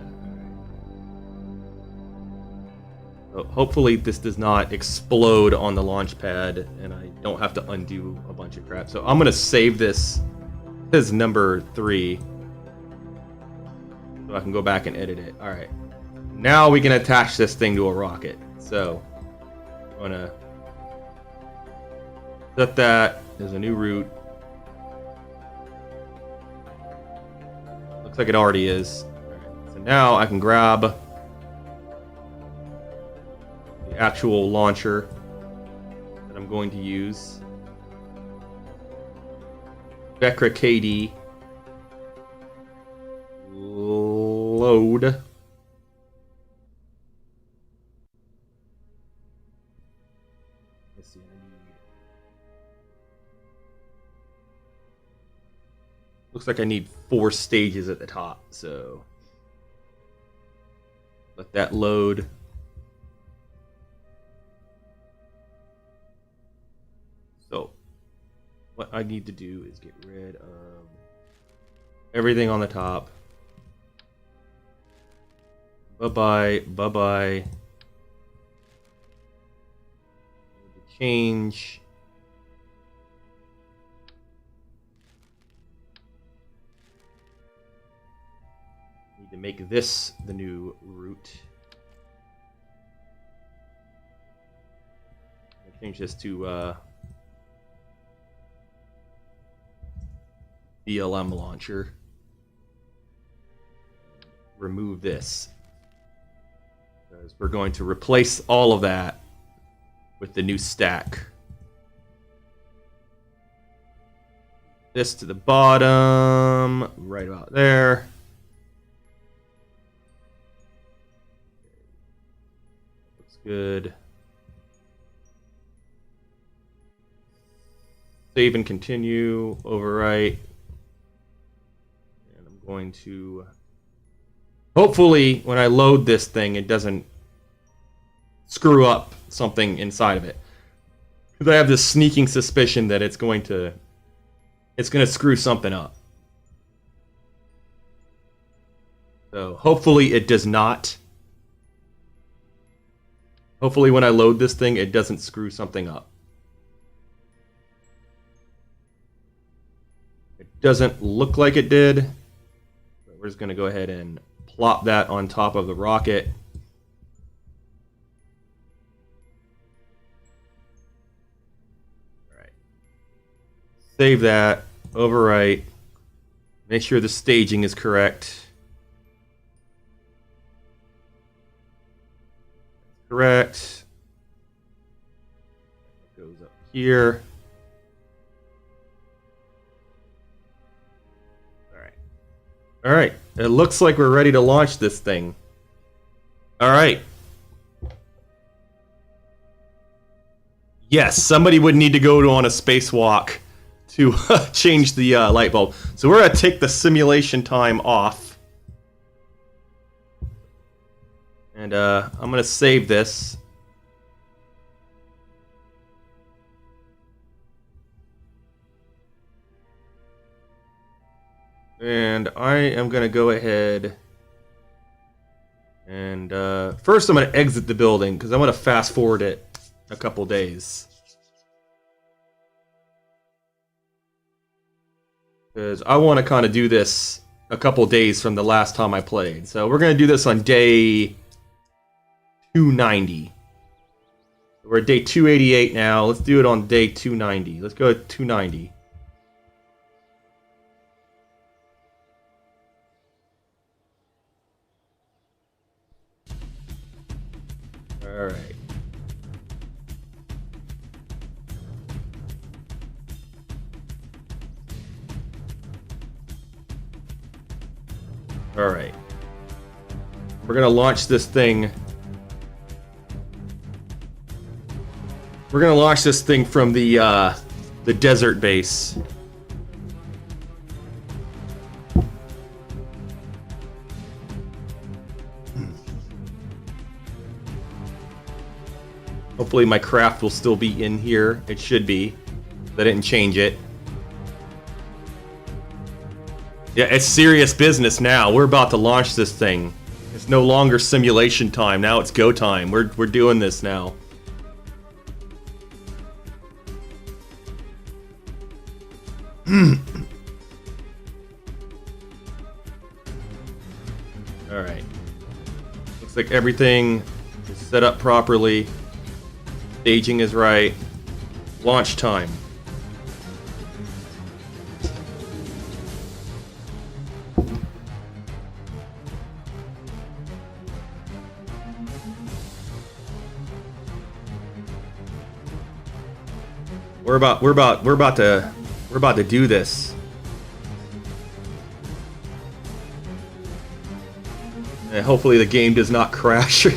So hopefully this does not explode on the launch pad and I don't have to undo a bunch of crap. So I'm going to save this as number 3 so I can go back and edit it. All right. Now we can attach this thing to a rocket. So I'm going to set that as a new route. Looks like it already is. Right. So now I can grab the actual launcher that I'm going to use. Vekra KD. Load. Let's see, looks like I need 4 stages at the top, so let that load. So what I need to do is get rid of everything on the top. Bye-bye, bye-bye. Change. Need to make this the new route. I'll change this to BLM launcher. Remove this. Because we're going to replace all of that with the new stack. This to the bottom, right about there. Looks good. Save and continue, overwrite. And I'm going to... Hopefully, when I load this thing, it doesn't screw up something inside of it. Because I have this sneaking suspicion that it's going to screw something up. So hopefully it does not. Hopefully when I load this thing, it doesn't screw something up. It doesn't look like it did. But we're just going to go ahead and plop that on top of the rocket. All right. Save that. Overwrite. Make sure the staging is correct. Correct. It goes up here. All right. All right. It looks like we're ready to launch this thing. All right. Yes, somebody would need to go on a spacewalk to change the light bulb. So we're going to take the simulation time off. And I'm going to save this. And I am going to go ahead and first I'm going to exit the building because I'm going to fast forward it a couple days. Because I want to kind of do this a couple days from the last time I played. So we're going to do this on day 290. We're at day 288 now. Let's do it on day 290. Let's go to 290. All right. All right. We're going to launch this thing. We're going to launch this thing from the desert base. Hopefully my craft will still be in here. It should be. I didn't change it. Yeah, it's serious business now. We're about to launch this thing. It's no longer simulation time. Now it's go time. We're doing this now. All right. Looks like everything is set up properly. Staging is right. Launch time. We're about to do this. And hopefully the game does not crash.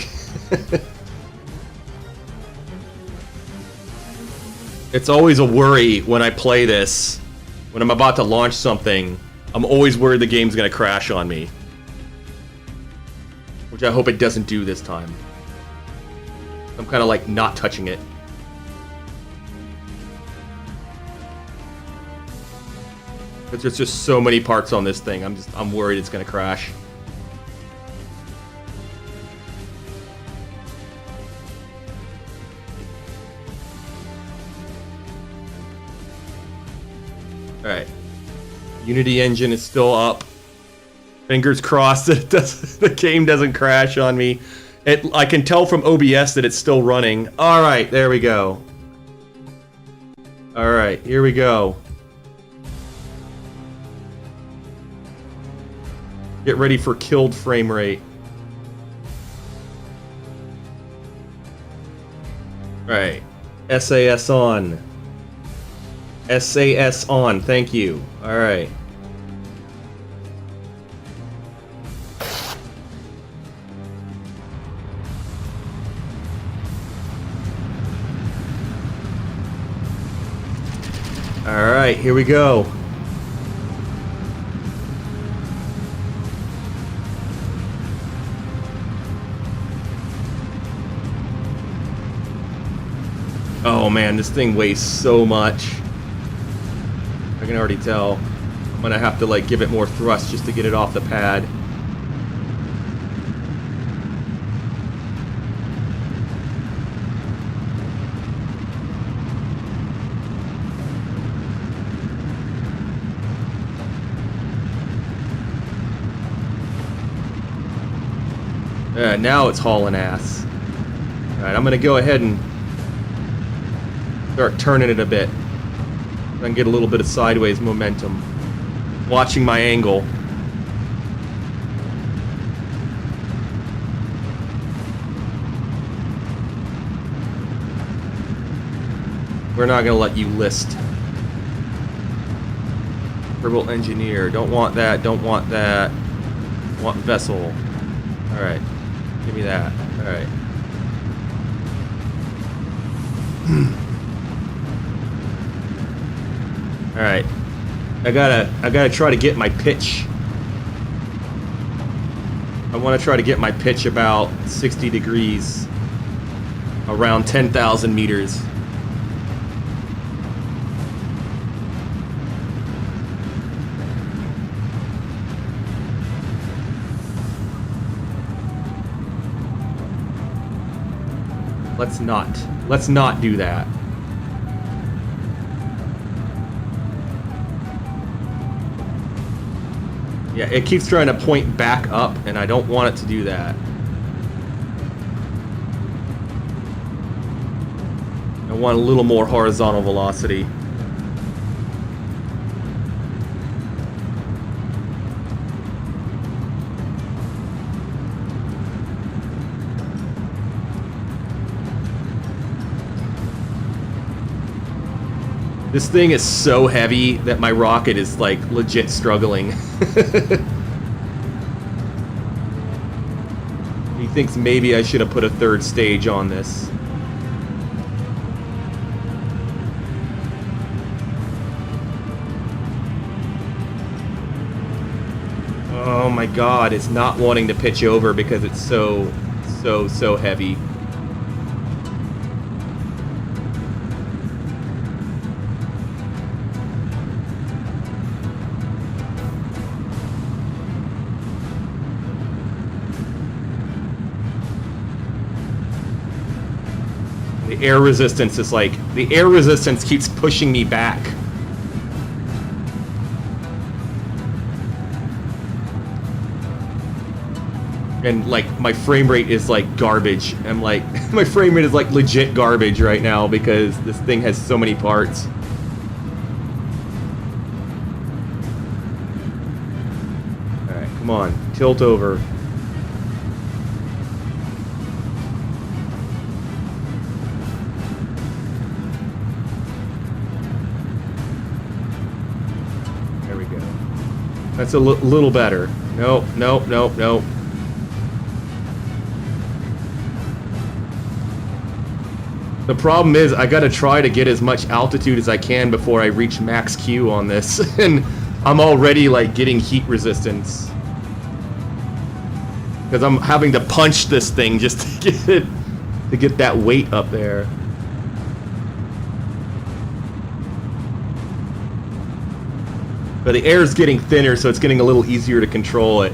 It's always a worry when I play this. When I'm about to launch something, I'm always worried the game's gonna crash on me. Which I hope it doesn't do this time. I'm kind of like not touching it. But there's just so many parts on this thing. I'm worried it's gonna crash. Alright. Unity engine is still up. Fingers crossed that the game doesn't crash on me. I can tell from OBS that it's still running. Alright, there we go. Alright, here we go. Get ready for killed frame rate. Alright. SAS on. SAS on, thank you. Alright. Alright, here we go. Oh man, this thing weighs so much. I can already tell. I'm gonna have to like give it more thrust just to get it off the pad. Now it's hauling ass. Alright, I'm gonna go ahead and start turning it a bit. I can get a little bit of sideways momentum. Watching my angle. We're not gonna let you list. Verbal engineer. Don't want that, don't want that. Want vessel. Alright. Give me that. Alright. Alright. I gotta try to get my pitch. I wanna try to get my pitch about 60 degrees. Around 10,000 meters. Let's not do that. Yeah, it keeps trying to point back up, and I don't want it to do that. I want a little more horizontal velocity. This thing is so heavy that my rocket is like legit struggling. He thinks maybe I should have put a third stage on this. Oh my god, it's not wanting to pitch over because it's so heavy. The air resistance is like, the air resistance keeps pushing me back. And like my frame rate is like garbage. I'm like, my frame rate is like legit garbage right now because this thing has so many parts. Alright, come on, tilt over. There we go. That's a little better. Nope, nope, nope, nope. The problem is I gotta try to get as much altitude as I can before I reach max Q on this, and I'm already like getting heat resistance because I'm having to punch this thing just to get that weight up there. But the air is getting thinner, so it's getting a little easier to control it.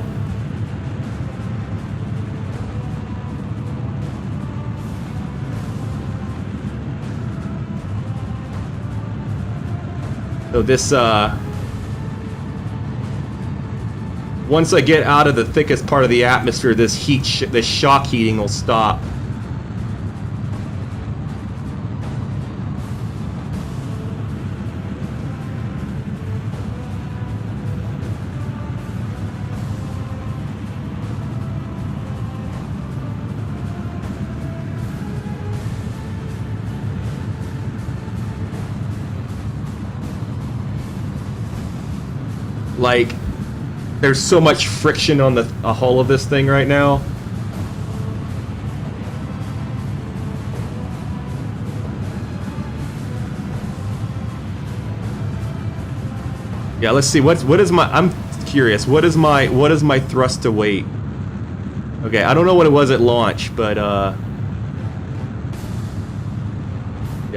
So this, once I get out of the thickest part of the atmosphere, this this shock heating will stop. like, there's so much friction on the hull of this thing right now. Yeah, let's see. What is my? I'm curious. What is my thrust to weight? Okay, I don't know what it was at launch, but yeah,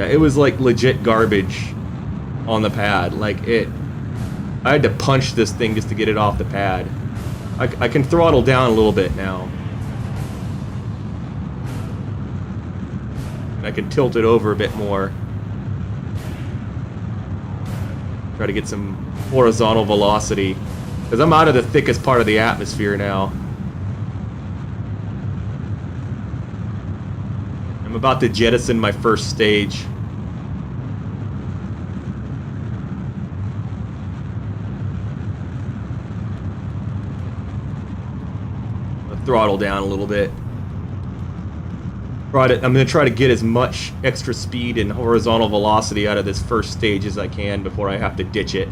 it was like legit garbage on the pad. Like I had to punch this thing just to get it off the pad. I can throttle down a little bit now. And I can tilt it over a bit more. Try to get some horizontal velocity. Because I'm out of the thickest part of the atmosphere now. I'm about to jettison my first stage. I'll throttle down a little bit. I'm going to try to get as much extra speed and horizontal velocity out of this first stage as I can before I have to ditch it.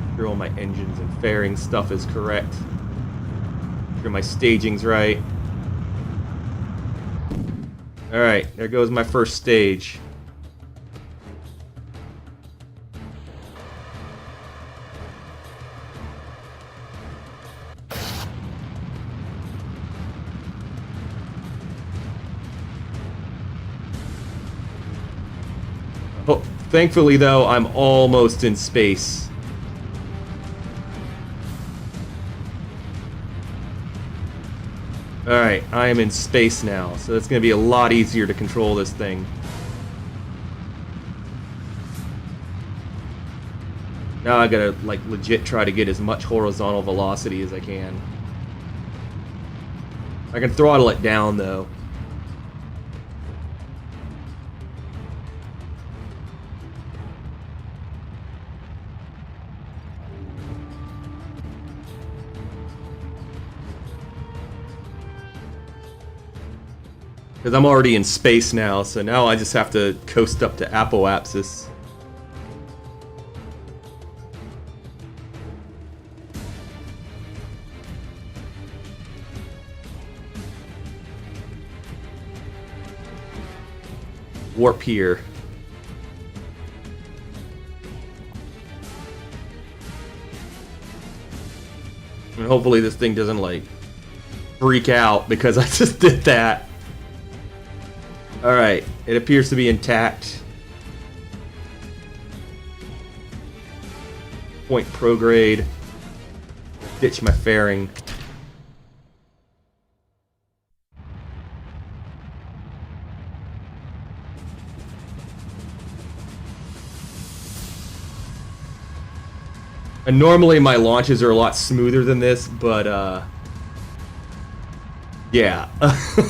Make sure all my engines and fairing stuff is correct. Make sure my staging's right. Alright, there goes my first stage. Oh, thankfully, though, I'm almost in space. Alright, I am in space now, so it's going to be a lot easier to control this thing. Now I gotta, like, legit try to get as much horizontal velocity as I can. I can throttle it down, though. Because I'm already in space now, so now I just have to coast up to apoapsis. Warp here. And hopefully this thing doesn't, like, freak out because I just did that. Alright, it appears to be intact. Point prograde. Ditch my fairing. And normally my launches are a lot smoother than this, but yeah.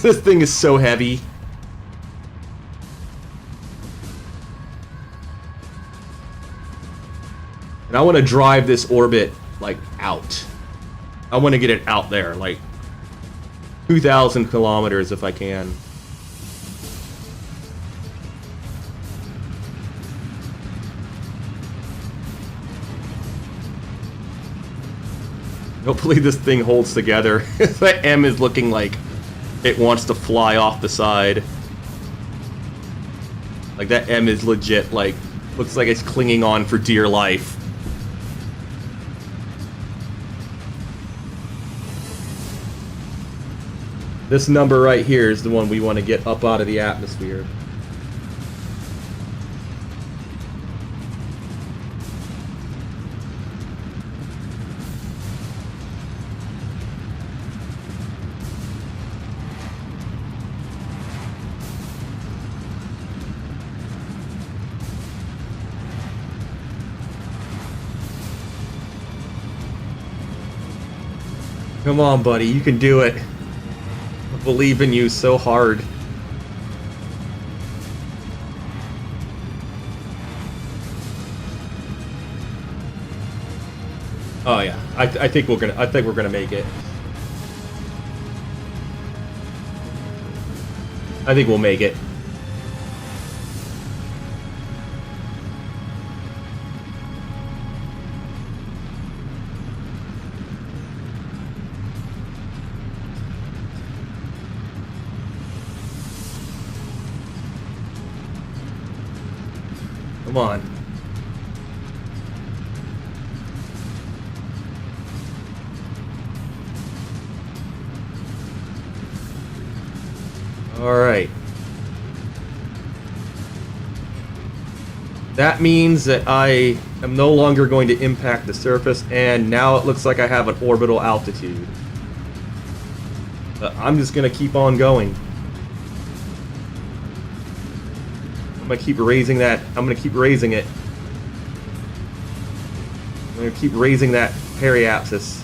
This thing is so heavy. And I want to drive this orbit, like, out. I want to get it out there, like, 2,000 kilometers if I can. Hopefully this thing holds together. That M is looking like it wants to fly off the side. Like, that M is legit, like, looks like it's clinging on for dear life. This number right here is the one we want to get up out of the atmosphere. Come on, buddy, you can do it. I believe in you so hard. Oh yeah, I think we're gonna make it. I think we'll make it. Come on. All right. That means that I am no longer going to impact the surface, and now it looks like I have an orbital altitude. I'm just going to keep on going. I'm going to keep raising that. I'm going to keep raising it. I'm going to keep raising that periapsis.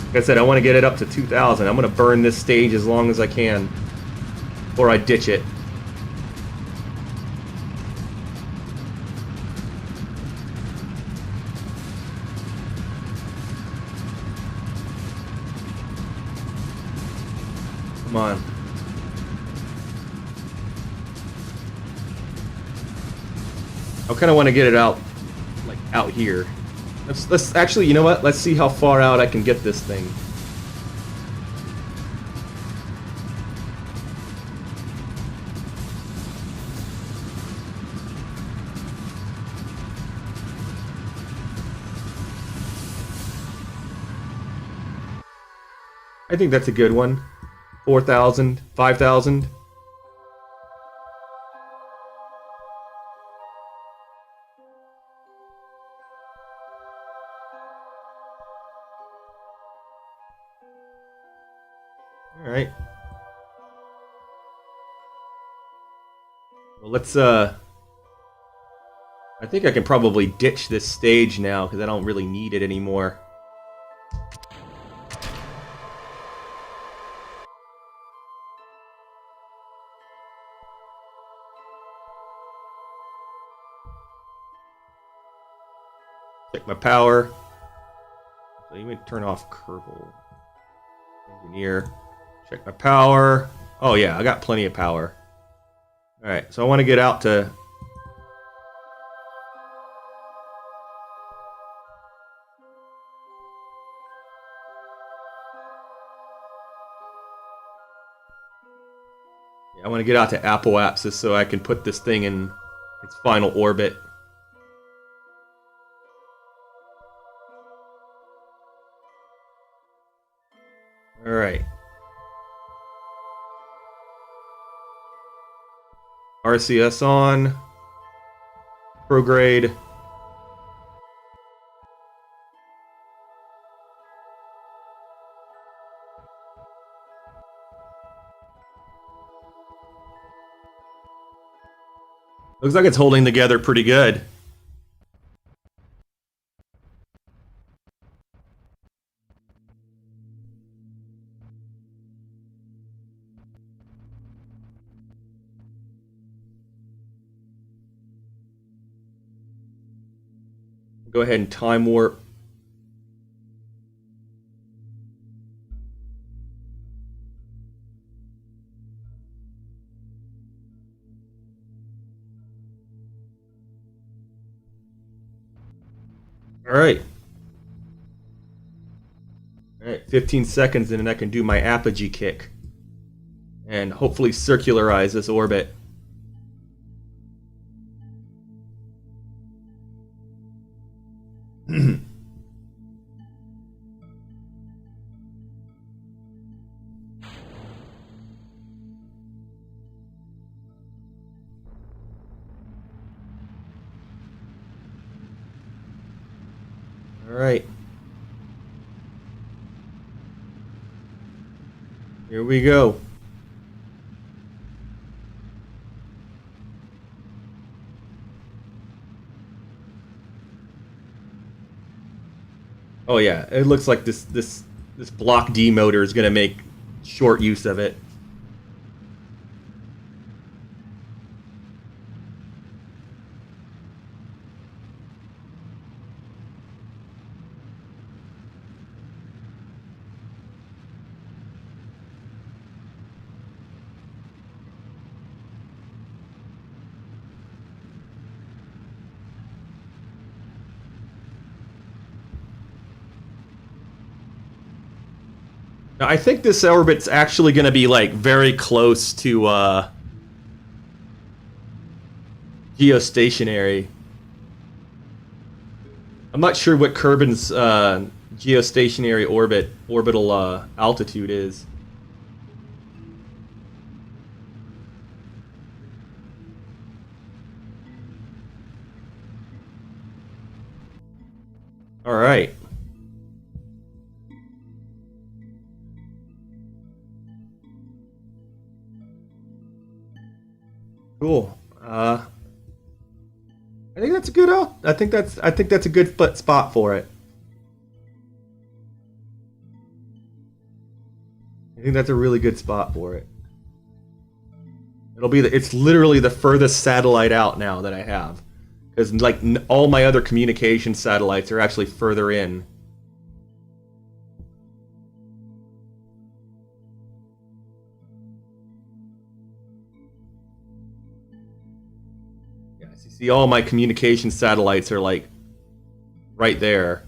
Like I said, I want to get it up to 2,000. I'm going to burn this stage as long as I can before I ditch it. Come on. I kind of want to get it out, like out here. Let's actually, you know what? Let's see how far out I can get this thing. I think that's a good one. 4,000, 5,000. All right. Well, let's I think I can probably ditch this stage now because I don't really need it anymore. Check my power. So let me turn off Kerbal. Engineer. Check my power. Oh yeah, I got plenty of power. Alright, so I want to get out to... I want to get out to apoapsis so I can put this thing in its final orbit. Alright. RCS on. Prograde. Looks like it's holding together pretty good. Go ahead and time warp. Alright. Alright, 15 seconds and then I can do my apogee kick. And hopefully circularize this orbit. Alright. Here we go. Oh yeah, it looks like this block D motor is going to make short use of it. Now, I think this orbit's actually going to be like very close to geostationary. I'm not sure what Kerbin's geostationary orbital altitude is. All right. Cool. I think that's a good I think that's a good spot for it. I think that's a really good spot for it. It's literally the furthest satellite out now that I have, because like all my other communication satellites are actually further in. See, all my communication satellites are like right there.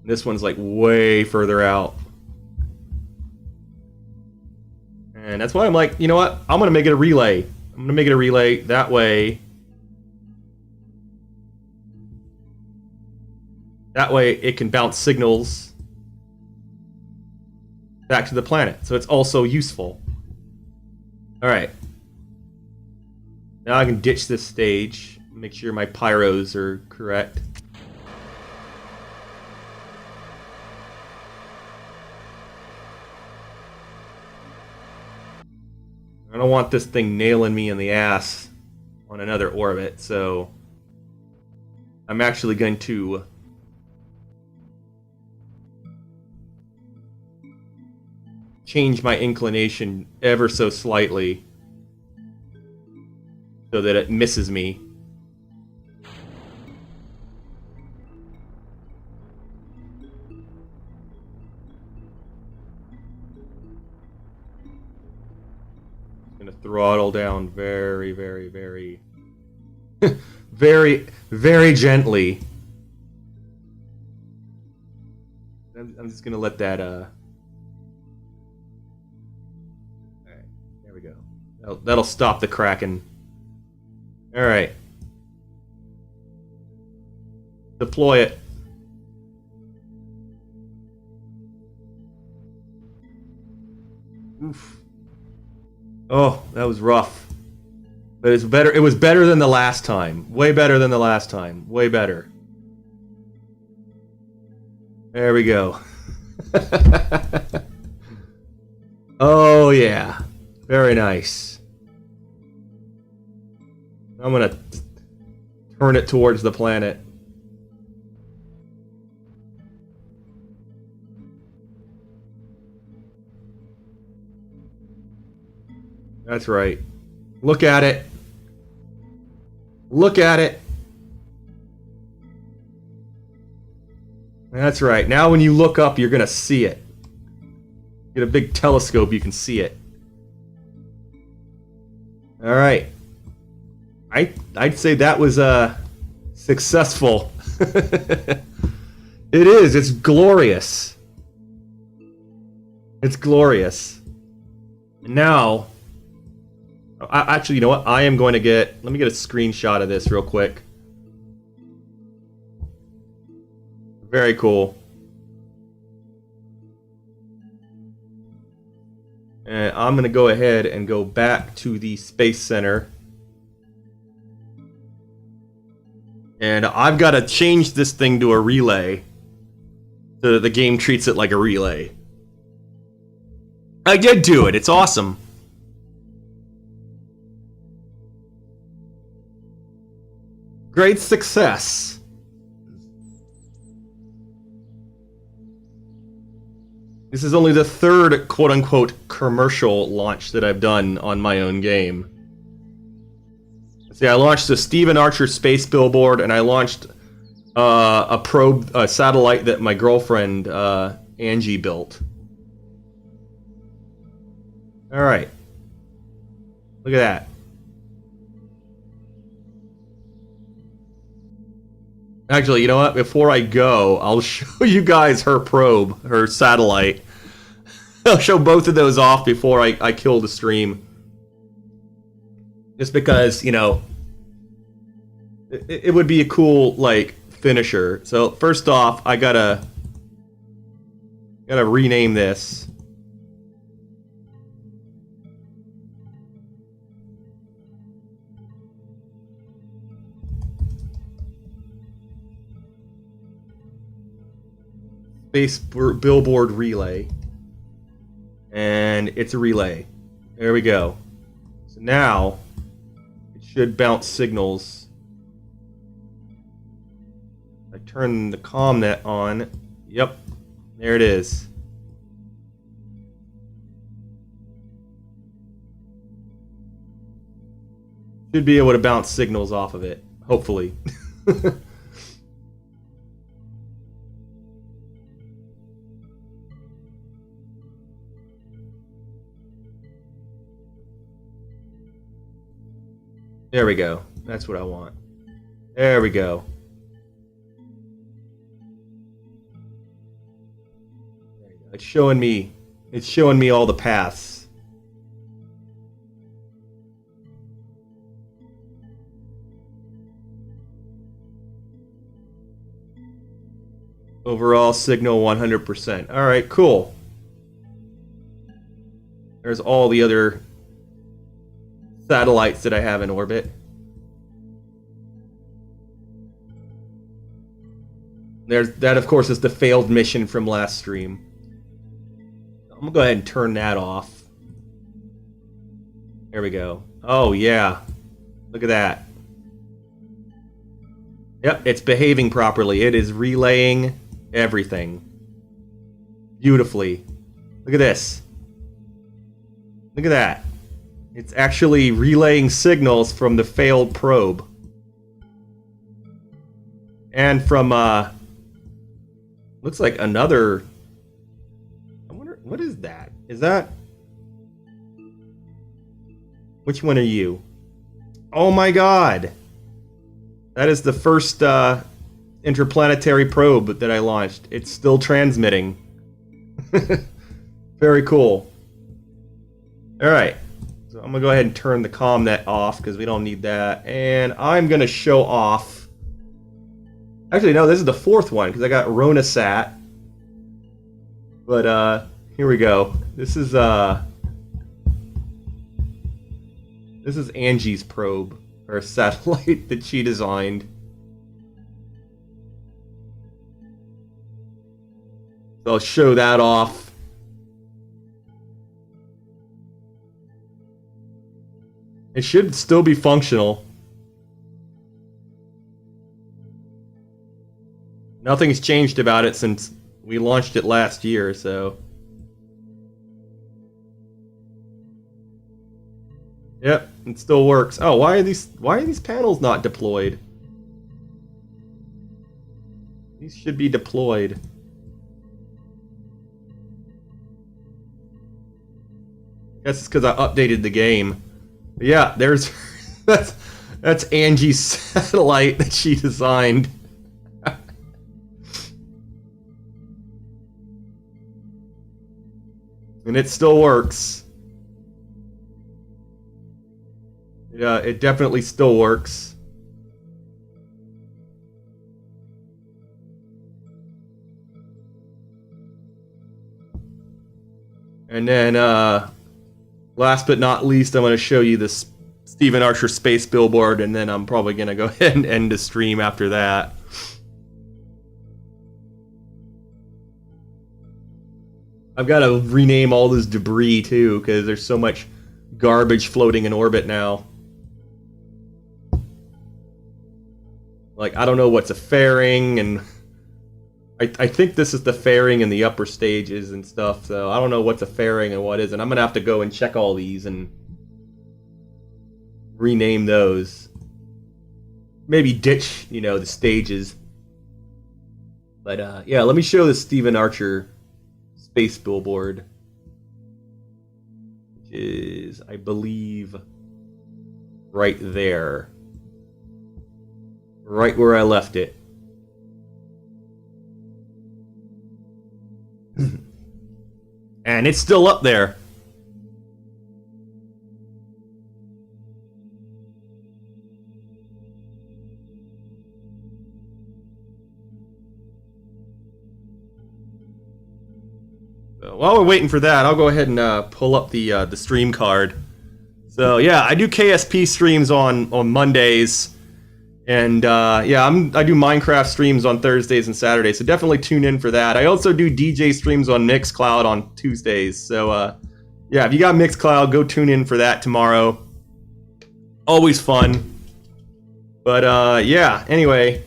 This one's like way further out. And that's why I'm like, you know what? I'm going to make it a relay. I'm going to make it a relay that way. That way it can bounce signals back to the planet. So it's also useful. All right. Now I can ditch this stage, make sure my pyros are correct. I don't want this thing nailing me in the ass on another orbit, so I'm actually going to change my inclination ever so slightly so that it misses me. I'm gonna throttle down very, very, very, very, very gently. I'm just gonna let that. All right, there we go. That'll stop the cracking. All right. Deploy it. Oof. Oh, that was rough. But it's better. It was better than the last time. Way better than the last time. Way better. There we go. Oh yeah. Very nice. I'm gonna turn it towards the planet. That's right. Look at it. Look at it. That's right. Now when you look up, you're gonna see it. Get a big telescope, you can see it. All right. I'd say that was successful. It is. It's glorious. It's glorious. Now, actually, you know what? I am going to let me get a screenshot of this real quick. Very cool. And I'm going to go ahead and go back to the Space Center. And I've got to change this thing to a relay so that the game treats it like a relay. I did do it. It's awesome. Great success. This is only the third quote-unquote commercial launch that I've done on my own game. See, I launched the Stephen Archer Space Billboard, and I launched a satellite that my girlfriend, Angie, built. Alright. Look at that. Actually, you know what? Before I go, I'll show you guys her probe, her satellite. I'll show both of those off before I kill the stream. Just because, you know, it would be a cool, like, finisher. So, first off, I gotta rename this. Space Billboard Relay. And it's a relay. There we go. So now, it should bounce signals. I turn the CommNet on. Yep, there it is. Should be able to bounce signals off of it, hopefully. There we go. That's what I want. There we go. It's showing me all the paths. Overall signal 100%. All right, cool. There's all the other satellites that I have in orbit. There's that, of course, is the failed mission from last stream. I'm gonna go ahead and turn that off. There we go. Oh yeah, look at that. Yep, it's behaving properly. It is relaying everything beautifully. Look at this. Look at that. It's actually relaying signals from the failed probe. And from, looks like another... I wonder, what is that? Is that... Which one are you? Oh my god! That is the first, interplanetary probe that I launched. It's still transmitting. Very cool. Alright. So I'm going to go ahead and turn the CommNet off because we don't need that. And I'm going to show off... Actually, no, this is the fourth one because I got Ronasat. But, here we go. This is Angie's probe, or satellite that she designed. So I'll show that off. It should still be functional. Nothing's changed about it since we launched it last year, so... Yep, it still works. Oh, why are these panels not deployed? These should be deployed. I guess it's because I updated the game. But yeah, there's that's Angie's satellite that she designed. And it still works. Yeah, it definitely still works. And then, last but not least, I'm going to show you this Stephen Archer Space Billboard, and then I'm probably going to go ahead and end the stream after that. I've got to rename all this debris, too, because there's so much garbage floating in orbit now. Like, I don't know what's a fairing, and I think this is the fairing in the upper stages and stuff, so I don't know what's a fairing and what isn't. I'm going to have to go and check all these and rename those. Maybe ditch, you know, the stages. But, yeah, let me show the Stephen Archer Space Billboard. Which is, I believe, right there. Right where I left it. And it's still up there. So while we're waiting for that, I'll go ahead and pull up the stream card. So yeah, I do KSP streams on Mondays, and yeah, I do Minecraft streams on Thursdays and Saturdays. So definitely tune in for that. I also do DJ streams on MacCleod on Tuesdays. So yeah, if you got MacCleod, go tune in for that tomorrow. Always fun. But yeah, anyway,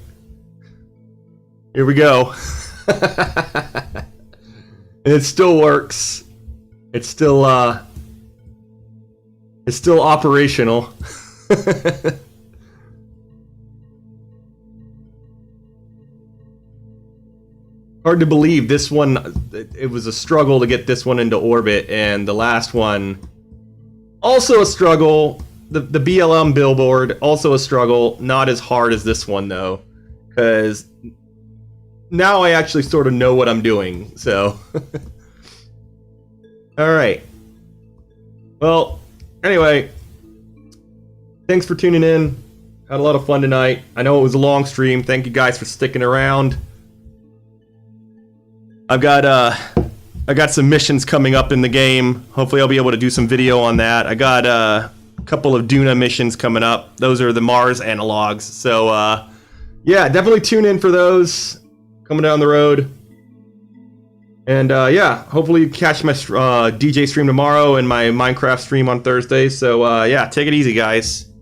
here we go. It still works. It's still operational. Hard to believe this one, it was a struggle to get this one into orbit, and the last one, also a struggle. The BLM Billboard, also a struggle. Not as hard as this one though, because now I actually sort of know what I'm doing, so. Alright. Well, anyway, thanks for tuning in. Had a lot of fun tonight. I know it was a long stream. Thank you guys for sticking around. I got some missions coming up in the game. Hopefully I'll be able to do some video on that. I got a couple of Duna missions coming up. Those are the Mars analogs. So yeah, definitely tune in for those coming down the road. And yeah, hopefully you catch my DJ stream tomorrow and my Minecraft stream on Thursday. So yeah, take it easy, guys.